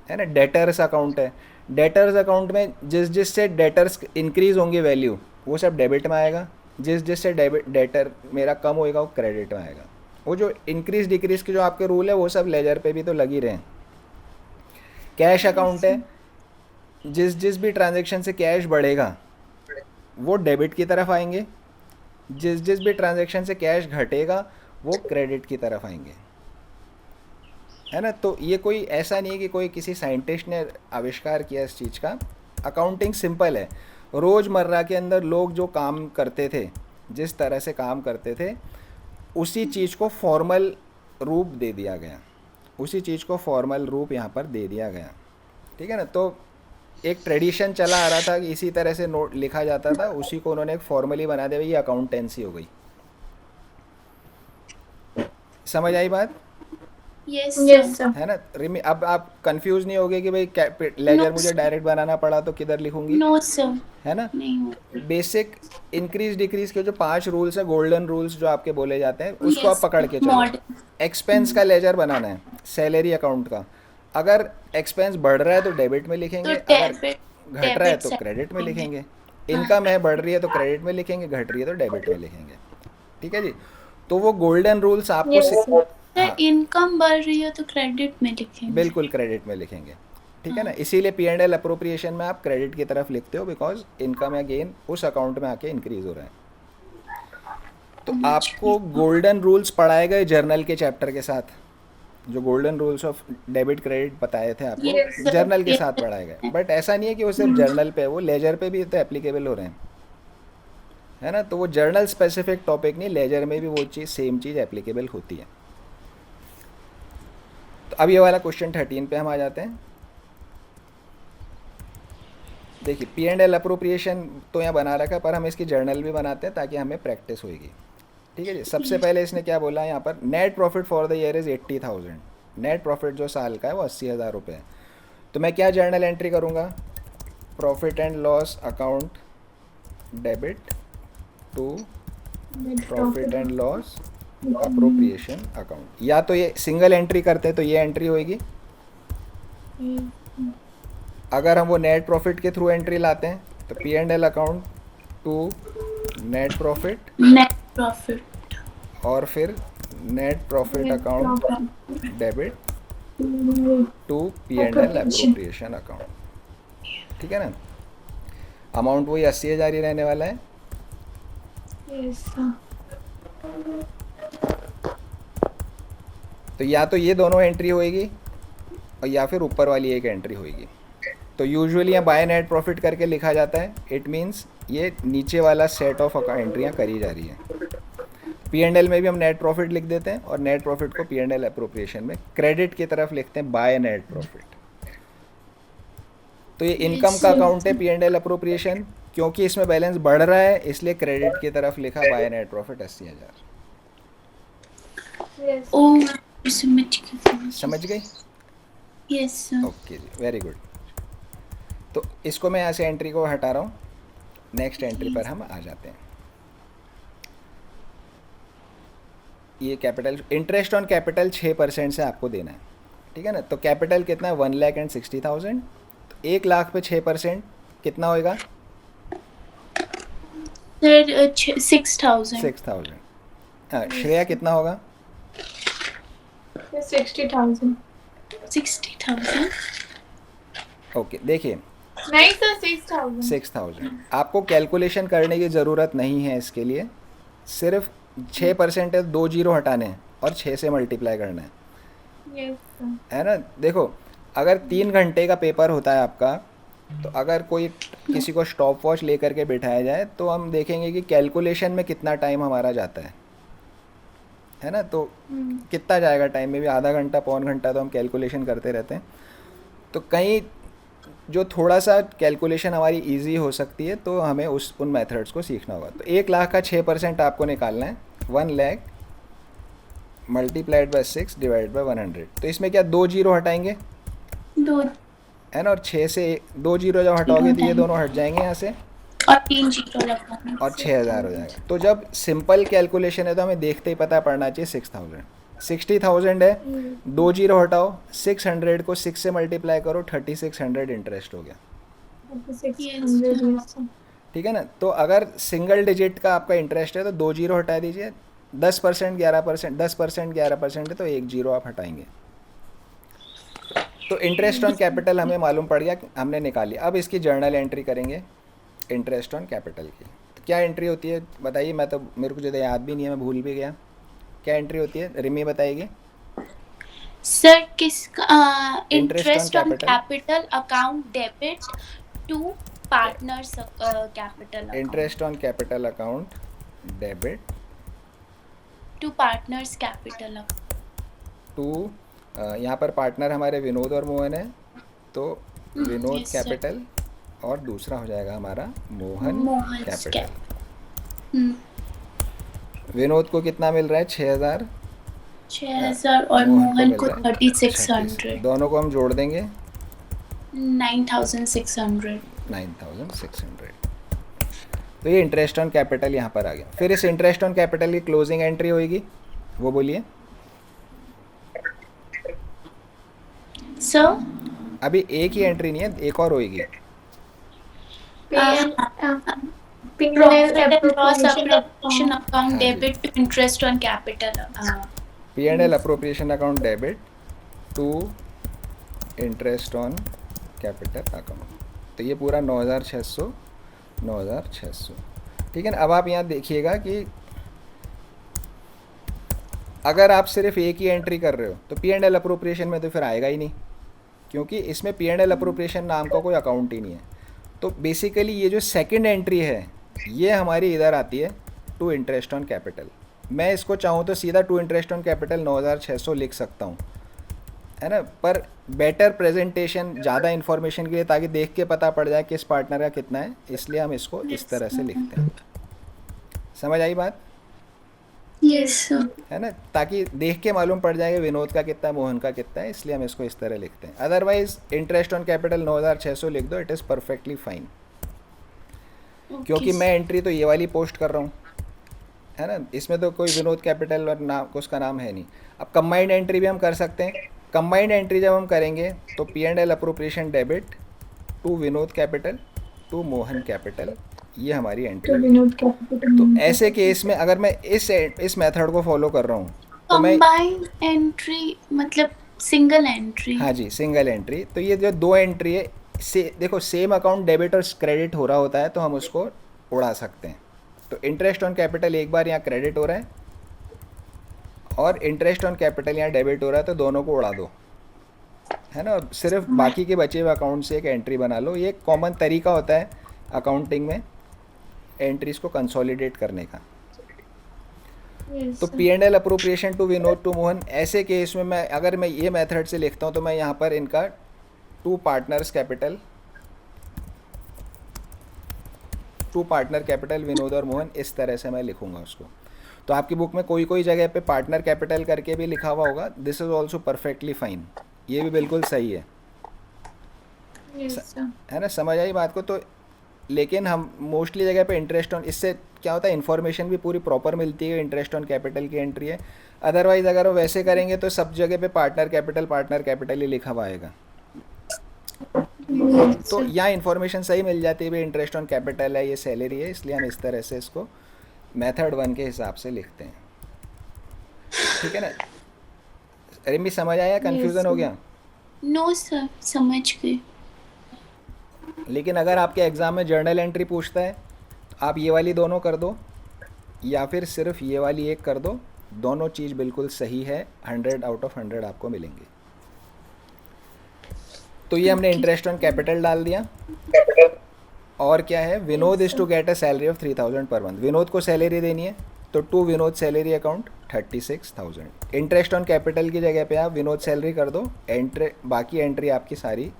है ना। डेटर्स अकाउंट है, डेटर्स अकाउंट में जिस जिस से डेटर्स इंक्रीज होंगे वैल्यू वो सब डेबिट में आएगा, जिस जिस से डेटर मेरा कम होएगा वो क्रेडिट में आएगा। वो जो इंक्रीज डिक्रीज के जो आपके रूल है वो सब लेजर पे भी तो लग ही रहे हैं। कैश अकाउंट है, जिस जिस भी ट्रांजैक्शन से कैश बढ़ेगा वो डेबिट की तरफ आएंगे, जिस जिस भी ट्रांजैक्शन से कैश घटेगा वो क्रेडिट की तरफ आएंगे, है ना। तो ये कोई ऐसा नहीं है कि कोई किसी साइंटिस्ट ने आविष्कार किया इस चीज़ का। अकाउंटिंग सिंपल है। रोज़मर्रा के अंदर लोग जो काम करते थे, जिस तरह से काम करते थे, उसी चीज़ को फॉर्मल रूप दे दिया गया, उसी चीज़ को फॉर्मल रूप यहाँ पर दे दिया गया, ठीक है ना। तो एक ट्रेडिशन चला आ रहा था कि इसी तरह से नोट लिखा जाता था, उसी को उन्होंने एक फॉर्मली बना दिया, ये अकाउंटेंसी हो गई। समझ आई बात, यस Yes, सर। sir. है ना रिमी। अब आप कंफ्यूज नहीं होगे कि भाई लेजर मुझे डायरेक्ट बनाना पड़ा तो किधर लिखूंगी, नो सर, है ना। नहीं हो। बेसिक इंक्रीज डिक्रीज के जो 5 रूल्स है, गोल्डन रूल्स जो आपके बोले जाते हैं, उसको आप Yes, पकड़ के चलो। modern। एक्सपेंस का लेजर बनाना है, सैलरी अकाउंट का, अगर एक्सपेंस बढ़ रहा है तो डेबिट में लिखेंगे, तो अगर डेबिट घट रहा है तो क्रेडिट में लिखेंगे। इनकम है बढ़ रही है तो क्रेडिट में लिखेंगे, घट रही है तो डेबिट में लिखेंगे, ठीक है जी। तो वो गोल्डन रूल्स आपको Yes, sir. हाँ, इनकम बढ़ रही हो तो क्रेडिट में लिखेंगे। बिल्कुल क्रेडिट में लिखेंगे, ठीक है ना। इसीलिए P&L अप्रोप्रिएशन में आप क्रेडिट की तरफ लिखते हो, बिकॉज इनकम या गेन उस अकाउंट में आके इंक्रीज हो रहा है। तो आपको गोल्डन रूल्स पढ़ाए गए जर्नल के चैप्टर के साथ, जो golden rules of debit credit बताए थे आपको, Yes, sir. जर्नल के साथ पढ़ाए गए। बट ऐसा नहीं है कि वो सिर्फ जर्नल पे है, वो लेजर पे भी तो एप्लीकेबल हो रहे हैं, है ना। तो वो जर्नल स्पेसिफिक टॉपिक नहीं, लेजर में भी वो चीज़ सेम चीज़ एप्लीकेबल होती है। तो अब ये वाला क्वेश्चन 13 पे हम आ जाते हैं। देखिए P&L अप्रोप्रिएशन तो यहाँ बना रखा है, पर हम इसकी जर्नल भी बनाते हैं ताकि हमें प्रैक्टिस होगी, ठीक है जी। सबसे पहले इसने क्या बोला है यहाँ पर, net profit for the year is 80,000। Net profit जो साल का है वो 80,000 रुपये है। तो मैं क्या जर्नल एंट्री करूँगा, profit and loss account debit to profit and loss appropriation account. या तो ये सिंगल एंट्री करते हैं तो ये एंट्री होएगी, अगर हम वो नेट प्रॉफिट के थ्रू एंट्री लाते हैं तो P and L account to net profit, net profit और फिर net profit account debit to P and L appropriation account. ठीक है ना, अमाउंट वही 80,000 ही रहने वाला है। यस तो या तो ये दोनों एंट्री होएगी और या फिर ऊपर वाली एक एंट्री होएगी। तो यूजुअली यहाँ बाय नेट प्रॉफिट करके लिखा जाता है, इट मीन्स ये नीचे वाला सेट ऑफ एंट्रियाँ करी जा रही हैं। पी एंड एल में भी हम नेट प्रॉफिट लिख देते हैं और नेट प्रॉफिट को पी एंड एल अप्रोप्रिएशन में क्रेडिट की तरफ लिखते हैं बाय नेट प्रॉफिट। तो ये इनकम का अकाउंट है पी एंड एल अप्रोप्रिएशन, क्योंकि इसमें बैलेंस बढ़ रहा है इसलिए क्रेडिट की तरफ लिखा बाय नेट प्रॉफिट 80,000। यस ओ समझ गई। समझ गई? Yes sir. ओके जी, वेरी गुड। तो इसको मैं यहाँ से एंट्री को हटा रहा हूँ, नेक्स्ट एंट्री पर हम आ जाते हैं। ये कैपिटल, इंटरेस्ट ऑन कैपिटल 6% से आपको देना है। ठीक है ना, तो कैपिटल कितना है 1,60,000, तो 1 लाख पे 6% कितना होएगा? सर 6,000। 6,000। हाँ, श्रेया कितना होगा? 60,000 60,000। ओके, देखिए नहीं सर 6,000 6,000। आपको कैलकुलेशन करने की ज़रूरत नहीं है इसके लिए, सिर्फ 6% है, 2 जीरो हटाने हैं और 6 से मल्टीप्लाई करना है, यस सर है ना। देखो, अगर 3 घंटे का पेपर होता है आपका, तो अगर कोई किसी को स्टॉप वॉच लेकर के बिठाया जाए तो हम देखेंगे कि कैलकुलेशन में कितना टाइम हमारा जाता है ना। तो कितना जाएगा टाइम में भी, आधा घंटा पौन घंटा तो हम कैलकुलेशन करते रहते हैं। तो कहीं जो थोड़ा सा कैलकुलेशन हमारी इजी हो सकती है तो हमें उन मेथड्स को सीखना होगा। तो 1 लाख का 6% आपको निकालना है, 1 lakh multiplied by 6 divide by 100। तो इसमें क्या 2 जीरो हटाएंगे, दो है ना, और 6 से 2 जीरो जब हटाओगे तो ये दोनों हट जाएंगे यहाँ से और 3 जीरो लगवाना। और 6,000 हो जाएगा। तो जब सिंपल कैलकुलेशन है तो हमें देखते ही पता पड़ना चाहिए 6,000। 60,000 है, 2 जीरो हटाओ, 600 को 6 से मल्टीप्लाई करो, 3600 इंटरेस्ट हो गया। 600 यस सर ठीक है ना। तो अगर सिंगल डिजिट का आपका इंटरेस्ट है तो 2 जीरो हटा दीजिए, 10% 11%, 10% 11% है तो 1 जीरो आप हटाएंगे। तो इंटरेस्ट ऑन कैपिटल हमें मालूम पड़ गया, हमने निकाली। अब इसकी जर्नल एंट्री करेंगे इंटरेस्ट ऑन कैपिटल की। तो क्या एंट्री होती है बताइए, मैं तो मेरे को ज़्यादा याद भी नहीं है, मैं भूल भी गया। क्या एंट्री होती है, रिमी बताएगी। सर किसका? Interest on interest on capital. Capital account debit to partners capital. Interest on capital account debit to partners capital. To, यहाँ पर पार्टनर हमारे विनोद और मोहन है, तो विनोद yes, sir. कैपिटल और दूसरा हो जाएगा हमारा मोहन मोहन कैपिटल। विनोद को कितना मिल रहा है 6,000, 6,000 और मोहन को 3,600। दोनों को हम जोड़ देंगे 9,600। 9,600। तो ये इंटरेस्ट ऑन कैपिटल यहाँ पर आ गया। फिर इस इंटरेस्ट ऑन कैपिटल की क्लोजिंग एंट्री होगी, वो बोलिए। सर अभी एक ही एंट्री नहीं है, एक और होगी। Profit and loss appropriation account debit to interest on capital. P and L appropriation account debit to interest on capital account. तो ये पूरा 9,600 9,600। ठीक है ना। अब आप यहाँ देखिएगा कि अगर आप सिर्फ एक ही एंट्री कर रहे हो तो पी एंड एल अप्रोप्रिएशन में तो फिर आएगा ही नहीं, क्योंकि इसमें पी एंड एल अप्रोप्रिएशन नाम का कोई अकाउंट ही नहीं है। तो बेसिकली ये जो सेकंड एंट्री है ये हमारी इधर आती है टू इंटरेस्ट ऑन कैपिटल। मैं इसको चाहूँ तो सीधा टू इंटरेस्ट ऑन कैपिटल 9,600 लिख सकता हूँ, है ना, पर बेटर प्रेजेंटेशन, ज़्यादा इन्फॉर्मेशन के लिए, ताकि देख के पता पड़ जाए किस पार्टनर का कितना है, इसलिए हम इसको इस तरह से लिखते हैं। समझ आई बात? Yes sir. है ना, ताकि देख के मालूम पड़ जाएगा विनोद का कितना है, मोहन का कितना है, इसलिए हम इसको इस तरह लिखते हैं। अदरवाइज इंटरेस्ट ऑन कैपिटल 9,600 लिख दो, इट इज़ परफेक्टली फाइन। क्योंकि मैं एंट्री तो ये वाली पोस्ट कर रहा हूँ, है ना, इसमें तो कोई विनोद कैपिटल और नाम, उसका नाम है नहीं। अब कंबाइंड एंट्री भी हम कर सकते हैं। कंबाइंड एंट्री जब हम करेंगे तो P and L appropriation debit to Vinod capital, to Mohan capital, ये हमारी तो एंट्री है। विनोद कैपिटल तो ऐसे केस में अगर मैं इस मेथड को फॉलो कर रहा हूँ तो मैं, कंबाइंड एंट्री मतलब सिंगल एंट्री। हाँ जी सिंगल एंट्री, तो ये जो दो एंट्री है से देखो सेम अकाउंट डेबिट और क्रेडिट हो रहा होता है तो हम उसको उड़ा सकते हैं। तो इंटरेस्ट ऑन कैपिटल एक बार यहाँ क्रेडिट हो रहा है और इंटरेस्ट ऑन कैपिटल यहाँ डेबिट हो रहा है, तो दोनों को उड़ा दो, है ना, और सिर्फ बाकी के बचे हुए अकाउंट से एक एंट्री बना लो। ये एक कॉमन तरीका होता है अकाउंटिंग में एंट्रीज को कंसोलिडेट करने का। यस तो P and L appropriation to Vinod to Mohan, ऐसे केस में मैं अगर मैं ये मेथड से लिखता हूँ तो मैं यहाँ पर इनका टू पार्टनर कैपिटल विनोद और मोहन इस तरह से मैं लिखूंगा उसको। तो आपकी बुक में कोई कोई जगह पे पार्टनर कैपिटल करके भी लिखा हुआ होगा, this is also perfectly fine, ये भी बिल्कुल सही है, यस सर। है ना, समझ आई बात को। तो लेकिन हम मोस्टली जगह पे इंटरेस्ट ऑन, इससे क्या होता है इन्फॉर्मेशन भी पूरी प्रॉपर मिलती है, इंटरेस्ट ऑन कैपिटल की एंट्री है। अदरवाइज अगर वो वैसे करेंगे तो सब जगह पे पार्टनर कैपिटल ही लिखा हुआ आएगा। यस तो सर। यहाँ इन्फॉर्मेशन सही मिल जाती है, भाई इंटरेस्ट ऑन कैपिटल है, ये सैलरी है, इसलिए हम इस तरह से इसको मेथड 1 के हिसाब से लिखते हैं। ठीक है ना, रिमी समझ आया, कन्फ्यूज़न हो गया? नो सर, समझ गए। लेकिन अगर आपके एग्ज़ाम में जर्नल एंट्री पूछता है तो आप ये वाली दोनों कर दो या फिर सिर्फ ये वाली एक कर दो, दोनों चीज़ बिल्कुल सही है, 100 आउट ऑफ 100 आपको मिलेंगे। तो ये हमने इंटरेस्ट ऑन कैपिटल डाल दिया। और क्या है, Vinod is to get a salary of 3000 per month, Vinod को सैलरी देनी है तो to Vinod salary account 36,000। Interest on capital की जगह पे आप विनोद सैलरी कर दो, बाकी एंट्री आपकी सारी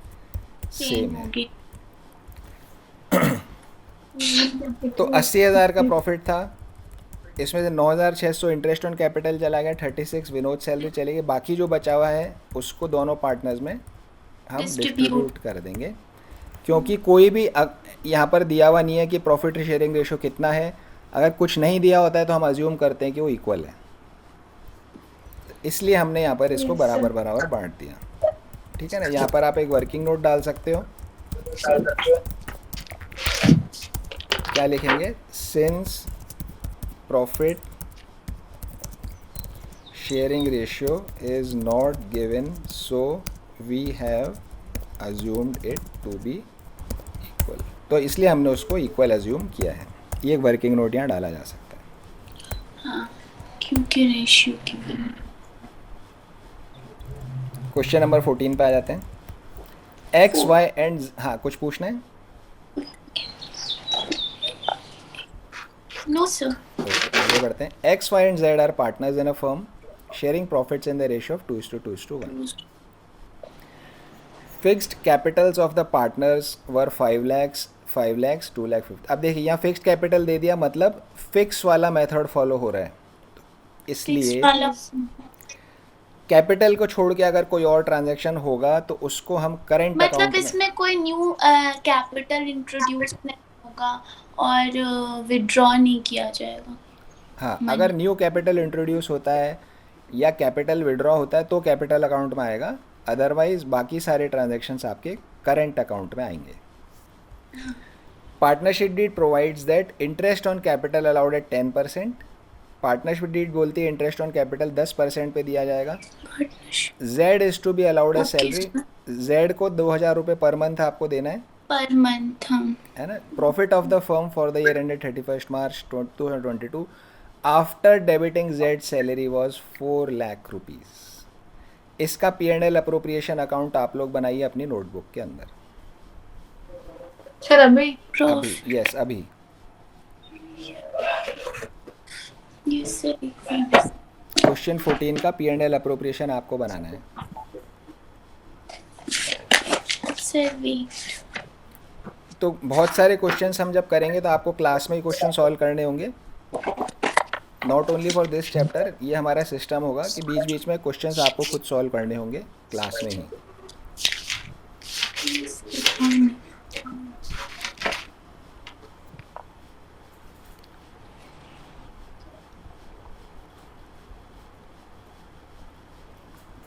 सेम है। होगी। तो 80,000 का प्रॉफिट था, इसमें से 9,600 इंटरेस्ट ऑन कैपिटल चला गया, 36 विनोद सैलरी चली गई, बाकी जो बचा हुआ है उसको दोनों पार्टनर्स में हम डिस्ट्रीब्यूट कर देंगे। क्योंकि कोई भी यहाँ पर दिया हुआ नहीं है कि प्रॉफिट शेयरिंग रेशो कितना है, अगर कुछ नहीं दिया होता है तो हम अज्यूम करते हैं कि वो इक्वल है, इसलिए हमने यहाँ पर इसको बराबर बराबर बांट दिया। ठीक है ना, यहाँ पर आप एक वर्किंग नोट डाल सकते हो, क्या लिखेंगे, since profit sharing ratio is not given so we have assumed it to be equal, तो इसलिए हमने उसको इक्वल अज्यूम किया है। ये एक वर्किंग नोट यहाँ डाला जा सकता है। हाँ, क्योंकि रेशियो की वजह। क्वेश्चन नंबर 14 पे आ जाते हैं। एक्स वाई एंड, हाँ कुछ पूछना है? No sir. आगे बढ़ते हैं। X Y and Z are partners in a firm sharing profits in the ratio of 2:1। Fixed capitals of the partners were 5 lakhs 5 lakhs 2 lakh 50। अब देखिए यहाँ फिक्स्ड कैपिटल दे दिया, मतलब फिक्स वाला मेथड फॉलो हो रहा है, इसलिए कैपिटल को छोड़ के अगर कोई और ट्रांजैक्शन होगा तो उसको हम करेंट मतलब अकाउंट में, इसमें कोई न्यू कैपिटल इंट्रोड्यूस नहीं होगा और विड्रॉ नहीं किया जाएगा। हाँ money। अगर न्यू कैपिटल इंट्रोड्यूस होता है या कैपिटल विड्रॉ होता है तो कैपिटल अकाउंट में आएगा, अदरवाइज बाकी सारे ट्रांजैक्शंस आपके करेंट अकाउंट में आएंगे। Partnership deed provides that interest on capital allowed at 10%। Partnership deed बोलती है इंटरेस्ट ऑन कैपिटल 10% पे दिया जाएगा। Z is to be allowed a salary, Z को 2,000 रुपये पर मंथ आपको देना है, पर मंथ। हम है ना। Profit of the firm for the year ended 31 March 2022 after debiting Z salary was 4 lakh rupees. इसका P and L appropriation account आप लोग बनाइए अपनी नोटबुक के अंदर सर अभी अभी, यस अभी। क्वेश्चन 14 का पी एंड एल अप्रोप्रिएशन आपको बनाना है। Sir wait. तो बहुत सारे क्वेश्चंस हम जब करेंगे तो आपको क्लास में ही क्वेश्चन सॉल्व करने होंगे, not only for this chapter. ये हमारा सिस्टम होगा कि बीच बीच में क्वेश्चंस आपको खुद सॉल्व करने होंगे क्लास में ही।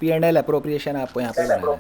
पी एंड एल अप्रोप्रिएशन आपको यहाँ पे बनाना है।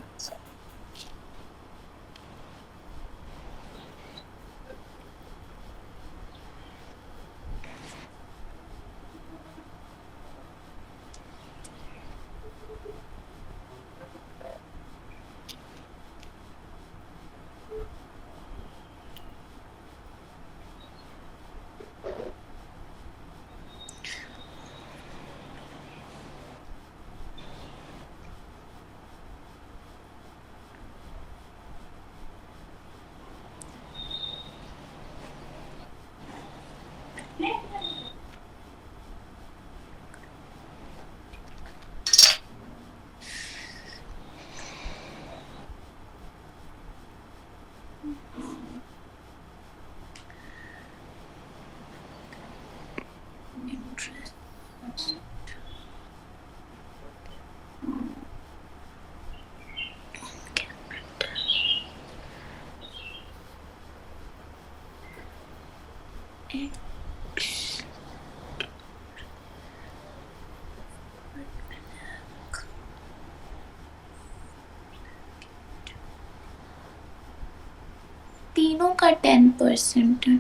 तीनों का 10% है।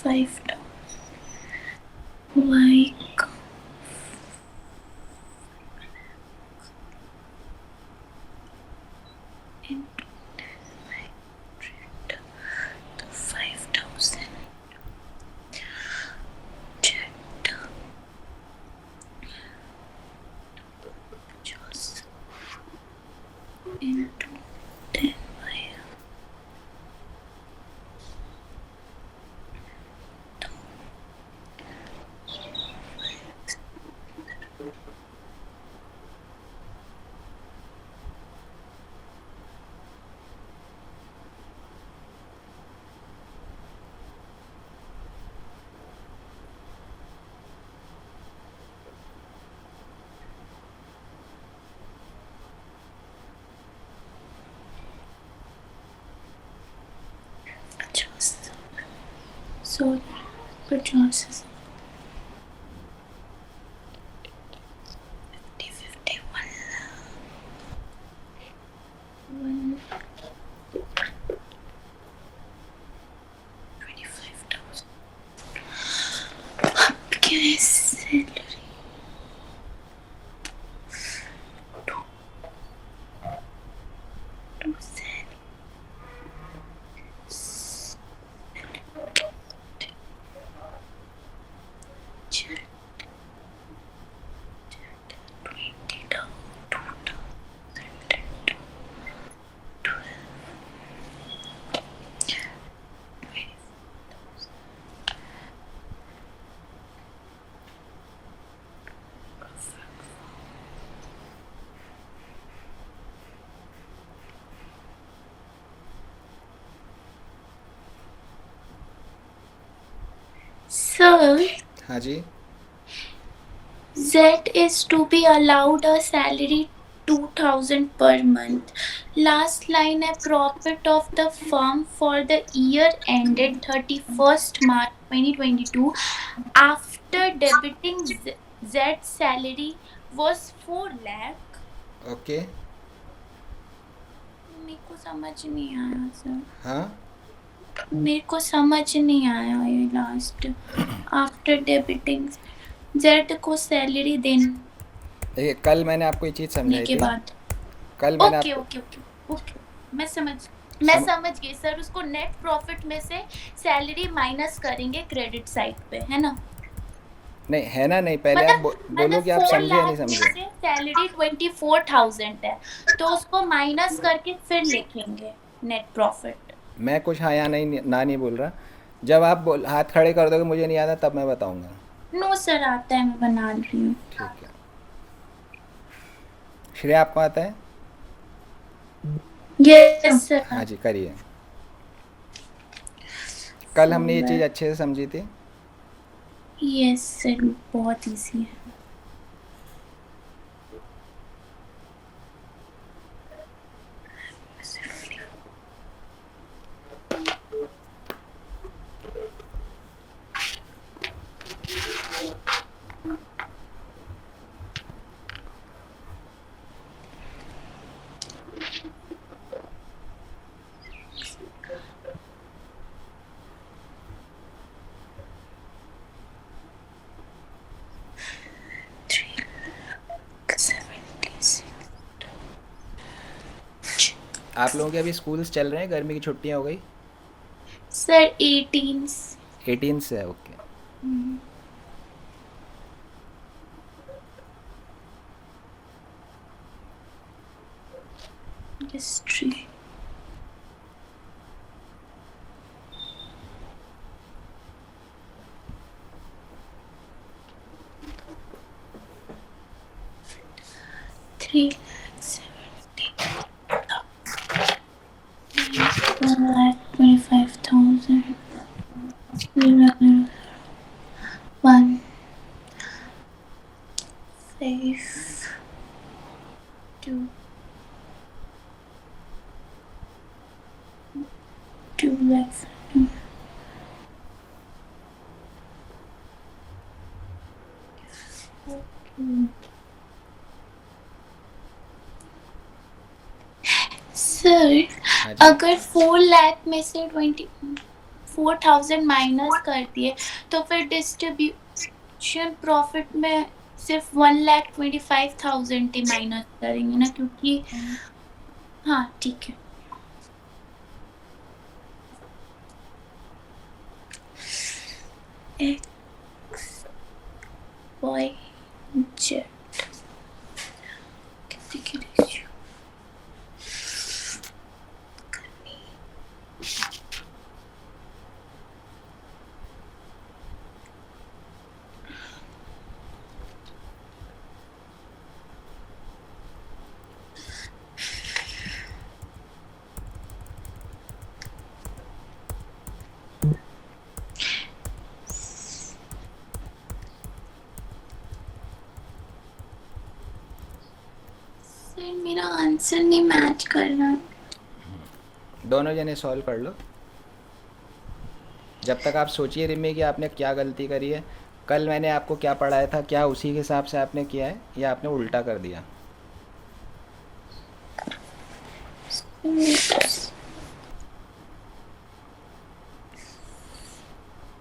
फाइव वाई का into 5,000 just into 10 by just so 50, 51 25,000 आपके सैलरी Sir, हाँ जी, Z is to be allowed a salary 2,000 per month. Last line है profit of the firm for the year ended 31st March 2022 after debiting Z's salary was 4 lakh. Okay, मेरे को समझ नहीं आया sir, हाँ, मेरे को समझ नहीं आया ये लास्ट आफ्टर डेबिटिंग जेड को सैलरी देने देखिए कल मैंने आपको ये चीज़ समझाई के थी, बाद कल मैंने ओके आपको ओके ओके ओके मैं समझ सम, गई सर। उसको नेट प्रॉफिट में से सैलरी माइनस करेंगे क्रेडिट साइड पे, है ना? नहीं है ना, नहीं पहले आप बोलो कि आप 4 समझे या नहीं लाख में समझे। से सैलरी 24,000 है, तो उसको माइनस करके फिर लिखेंगे नेट प्रॉफिट। मैं कुछ हाँ या नहीं ना नहीं बोल रहा, जब आप हाथ खड़े कर दोगे मुझे नहीं आता तब मैं बताऊंगा। नो सर आता है, मैं बना रही हूँ। ठीक है, श्रेया आपको आता है? Yes sir. हाँ जी करिए, कल हमने ये चीज़ अच्छे से समझी थी। यस सर, बहुत इजी है। आप लोगों के अभी स्कूल्स चल रहे हैं, गर्मी की छुट्टियां हो गई? सर 18 18 से है, ओके। हिस्ट्री $1,25,000. 1, 5, 2, 2 lakhs. सर हाँ जी। अगर 4 लाख में से 24,000 माइनस कर दिए तो फिर डिस्ट्रीब्यूशन प्रॉफिट में सिर्फ 1,25,000 ही माइनस करेंगे ना, क्योंकि हाँ ठीक है। X, Y, Z. कितने की रेशियो? सर मेरा आंसर नहीं मैच कर रहा। दोनों जने सॉल्व कर लो। जब तक आप सोचिए रिमी कि आपने क्या गलती करी है। कल मैंने आपको क्या पढ़ाया था, क्या उसी के हिसाब से आपने किया है या आपने उल्टा कर दिया?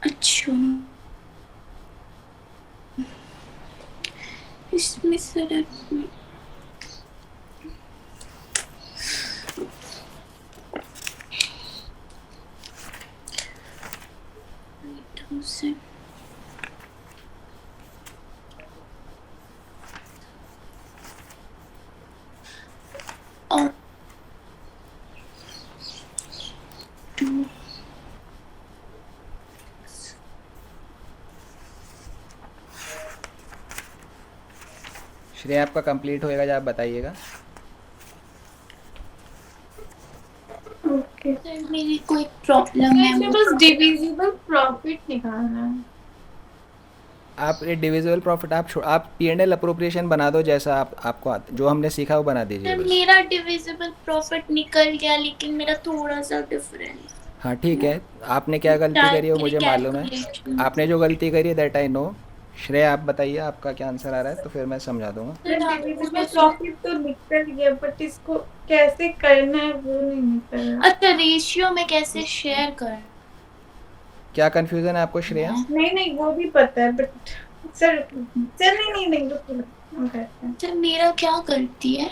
अच्छा इसमें सर और 2 श्रेय आपका कंप्लीट होएगा जब आप बताइएगा। ओके सर मेरी कोई प्रॉब्लम है इसमें बस डिविजिबल प्रॉफिट निकालना है। आप ये डिविजिबल प्रॉफिट आप P&L अप्रोप्रिएशन बना दो जैसा आपको जो हमने सीखा वो बना दीजिए सर बस। मेरा डिविजिबल प्रॉफिट निकल गया, लेकिन मेरा थोड़ा सा डिफरेंस। हाँ ठीक है, आपने क्या गलती करी है वो मुझे मालूम है। आपने जो गलती करी है दैट आई नो। श्रेय आप बताइए आपका क्या आंसर आ रहा है तो फिर मैं समझा दूंगा। डिविजिबल प्रॉफिट तो निकल गया बट इसको कैसे करना है वो नहीं निकल रहा। अच्छा रेशियो में कैसे शेयर कर? क्या कंफ्यूजन है आपको श्रेया? नहीं वो भी पता है बट सर नहीं रुको हम करते हैं। सर मेरा क्या गलती है?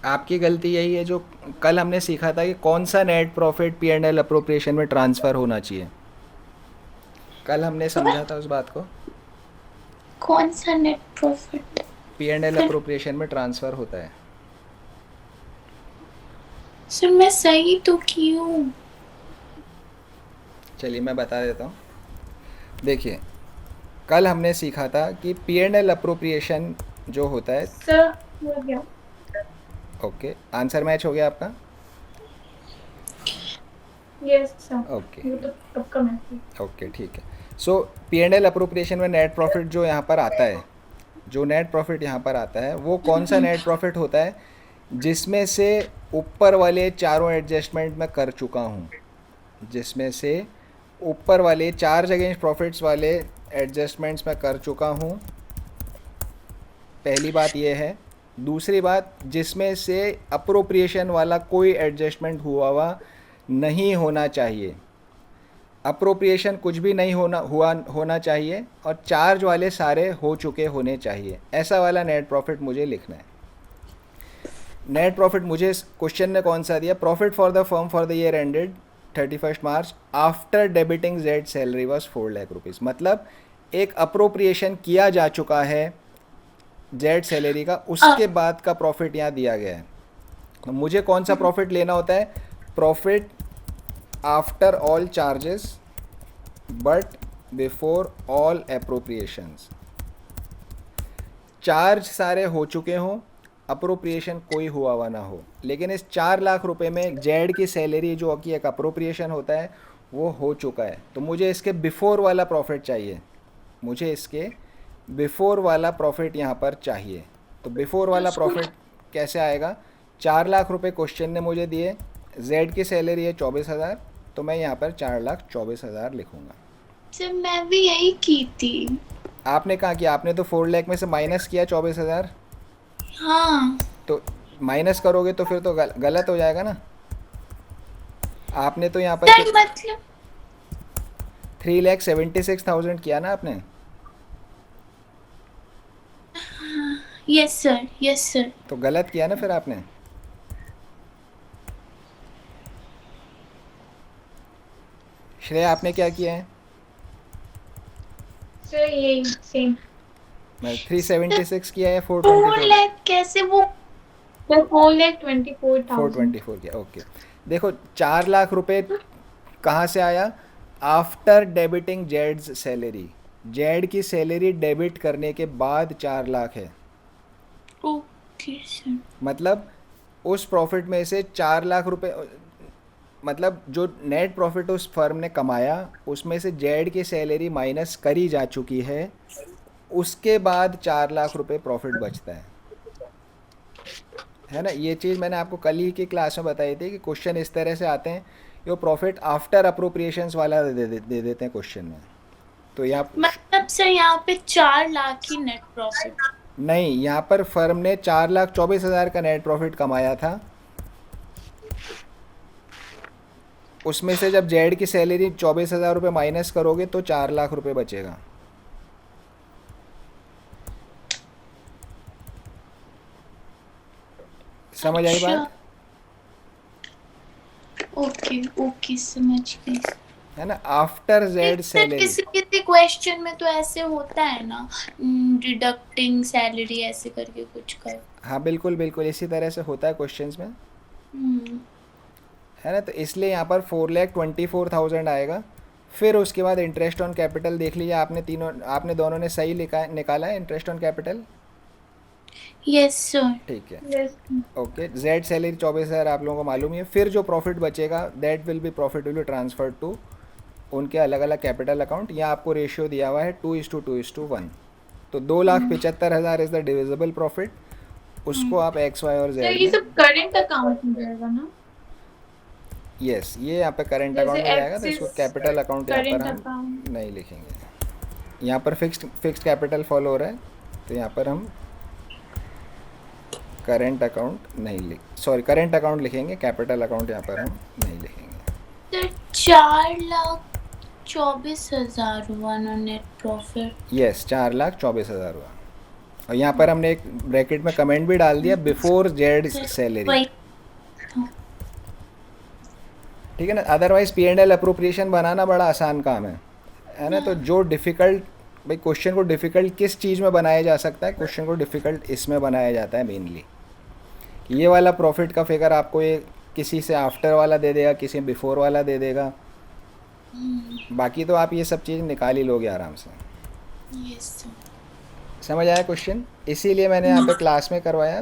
आपकी गलती यही है जो कल हमने सीखा था कि कौन सा नेट प्रॉफिट P&L अप्रोप्रिएशन में ट्रांसफ़र होना चाहिए। कल हमने समझा था उस बात को। कौन सा नेट प्रॉफिट? P&L अप्रोप्रिएशन में ट्रांसफ़र होता है। सर मैं सही तो की हूँ। चलिए मैं बता देता हूँ। देखिए कल हमने सीखा था कि P&L अप्रोप्रिएशन जो होता है। सर हो गया। ओके आंसर मैच हो गया आपका? Yes sir. ओके वो तो सबका मैसेज। ओके ठीक है। सो P&L अप्रोप्रिएशन में नेट प्रॉफिट जो यहाँ पर आता है, जो नेट प्रॉफिट यहाँ पर आता है वो कौन सा नेट प्रॉफिट होता है जिसमें से ऊपर वाले चारों एडजस्टमेंट मैं कर चुका हूँ, जिसमें से ऊपर वाले चार्ज अगेंस्ट प्रॉफिट्स वाले एडजस्टमेंट्स मैं कर चुका हूँ। पहली बात ये है। दूसरी बात, जिसमें से अप्रोप्रिएशन वाला कोई एडजस्टमेंट हुआ नहीं होना चाहिए। अप्रोप्रिएशन कुछ भी नहीं होना चाहिए और चार्ज वाले सारे हो चुके होने चाहिए। ऐसा वाला नेट प्रॉफिट मुझे लिखना है। नेट प्रॉफिट मुझे क्वेश्चन ने कौन सा दिया? Profit for the firm for the year ended 31 March after debiting Z salary was 4 lakh rupees. मतलब एक अप्रोप्रिएशन किया जा चुका है जेड सैलरी का, उसके बाद का प्रॉफिट यहाँ दिया गया है। तो मुझे कौन सा प्रॉफिट लेना होता है? Profit after all charges but before all appropriations. Charge सारे हो चुके हों, अप्रोप्रिएशन कोई हुआ हुआ ना हो, लेकिन इस 4 लाख रुपए में जेड की सैलरी जो कि एक अप्रोप्रिएशन होता है वो हो चुका है, तो मुझे इसके बिफोर वाला प्रॉफिट चाहिए, मुझे इसके बिफोर वाला प्रॉफिट यहाँ पर चाहिए। तो बिफोर वाला प्रॉफिट कैसे आएगा? 4 लाख रुपए क्वेश्चन ने मुझे दिए, जेड की सैलरी है 24,000, तो मैं यहाँ पर 4,24,000 लिखूँगा। सर मैं भी यही की थी। आपने कहा कि आपने तो 4 लाख में से माइनस किया 24,000, हाँ तो माइनस करोगे तो फिर तो गलत हो जाएगा ना। आपने तो यहाँ पर सर मतलब 3,76,000 किया ना आपने। Yes sir, yes sir. तो गलत किया ना फिर आपने। श्रेया आपने क्या किया है? सर यही सेम। मैं 376 किया है, 4 424 लाख कैसे वो? सर 4,24,000। 424 किया। ओके, देखो 4 लाख रुपए कहाँ से आया? After debiting Jades salary, Z की सैलरी डेबिट करने के बाद 4 लाख है। Okay sir. मतलब उस प्रॉफिट में से 4 लाख रुपए, मतलब जो नेट प्रॉफिट उस फर्म ने कमाया उसमें से जेड की सैलरी माइनस करी जा चुकी है, उसके बाद 4 लाख रुपए प्रॉफिट बचता है ना। ये चीज़ मैंने आपको कल ही की क्लास में बताई थी कि क्वेश्चन इस तरह से आते हैं, ये प्रॉफिट आफ्टर अप्रोप्रिएशंस वाला दे देते हैं क्वेश्चन में। तो यहाँ मतलब सर यहाँ पे 4 लाख ही नेट प्रॉफिट? नहीं, यहाँ पर फर्म ने 4,24,000 का नेट प्रॉफिट कमाया था, उसमें से जब जेड की सैलरी 24,000 रुपये माइनस करोगे तो 4 लाख रुपए बचेगा। समझ आई बात? ओके ओके समझ गई। है ना, आफ्टर जेड सर सैलरी। किसी किसी क्वेश्चन में तो ऐसे होता है ना, डिडक्टिंग सैलरी ऐसे करके कुछ कर। हाँ बिल्कुल बिल्कुल, इसी तरह से होता है क्वेश्चंस में, हम्म, है ना। तो इसलिए यहाँ पर 4,24,000 आएगा। फिर उसके बाद इंटरेस्ट ऑन कैपिटल देख लीजिए, आपने दोनों ने सही निकाला है interest on capital. Yes sir. ठीक है, यस। ओके। जेड सैलरी 24,000 आप लोगों को मालूम ही है। फिर जो प्रॉफिट बचेगा that will be transfer to उनके अलग अलग कैपिटल अकाउंट। यहाँ आपको रेशियो दिया हुआ है 2:2:1। तो 2,75,000 इज़ द डिविजिबल प्रॉफिट, उसको आप एक्स वाई और सर जेड ये में, सब करंट अकाउंट में जाएगा ना? यस ये यहाँ पे करेंट जैसे अकाउंट में जाएगा, तो इसको एक्सिस कैपिटल अकाउंट यहाँ पर करंट हम अकाउंट। नहीं लिखेंगे। यहाँ पर फिक्स्ड कैपिटल फॉलो हो रहा है, तो यहाँ पर हम करेंट अकाउंट नहीं करेंट अकाउंट लिखेंगे, कैपिटल अकाउंट यहाँ पर हम नहीं लिखेंगे। सर 4,24,000 हुआ ना नेट प्रॉफिट? यस 4,24,000 हुआ, और यहाँ पर हमने एक ब्रैकेट में कमेंट भी डाल दिया बिफोर जेड सैलरी, वही। ठीक है ना। अदरवाइज P&L अप्रोप्रिएशन बनाना बड़ा आसान काम है ना। तो जो डिफ़िकल्ट, भाई क्वेश्चन को डिफ़िकल्ट किस चीज़ में बनाया जा सकता है? क्वेश्चन को डिफ़िकल्ट इसमें बनाया जाता है मेनली। ये वाला प्रॉफिट का फिगर आपको ये किसी से आफ्टर वाला दे देगा, किसी बिफोर वाला दे देगा, बाकी तो आप ये सब चीज़ निकाल ही लोगे आराम से। Yes sir. समझ आया क्वेश्चन? इसीलिए मैंने यहाँ पे क्लास में करवाया,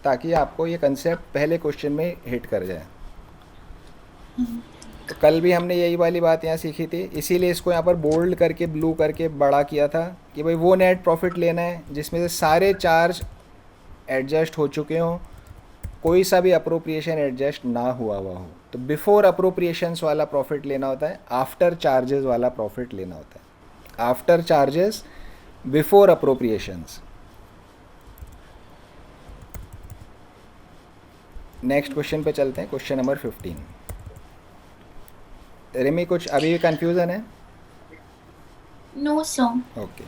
ताकि आपको ये कंसेप्ट पहले क्वेश्चन में हिट कर जाए। तो कल भी हमने यही वाली बात यहाँ सीखी थी, इसीलिए इसको यहाँ पर बोल्ड करके ब्लू करके बड़ा किया था कि भाई वो नेट प्रॉफिट लेना है जिसमें से सारे चार्ज एडजस्ट हो चुके हों, कोई सा भी अप्रोप्रिएशन एडजस्ट ना हुआ हो। तो बिफोर अप्रोप्रिएशंस वाला प्रॉफिट लेना होता है, आफ्टर चार्जेस वाला प्रॉफिट लेना होता है। After charges before appropriations. Next question पे चलते हैं, क्वेश्चन नंबर 15। रिमी कुछ अभी भी कन्फ्यूज़न है? No sir. Okay,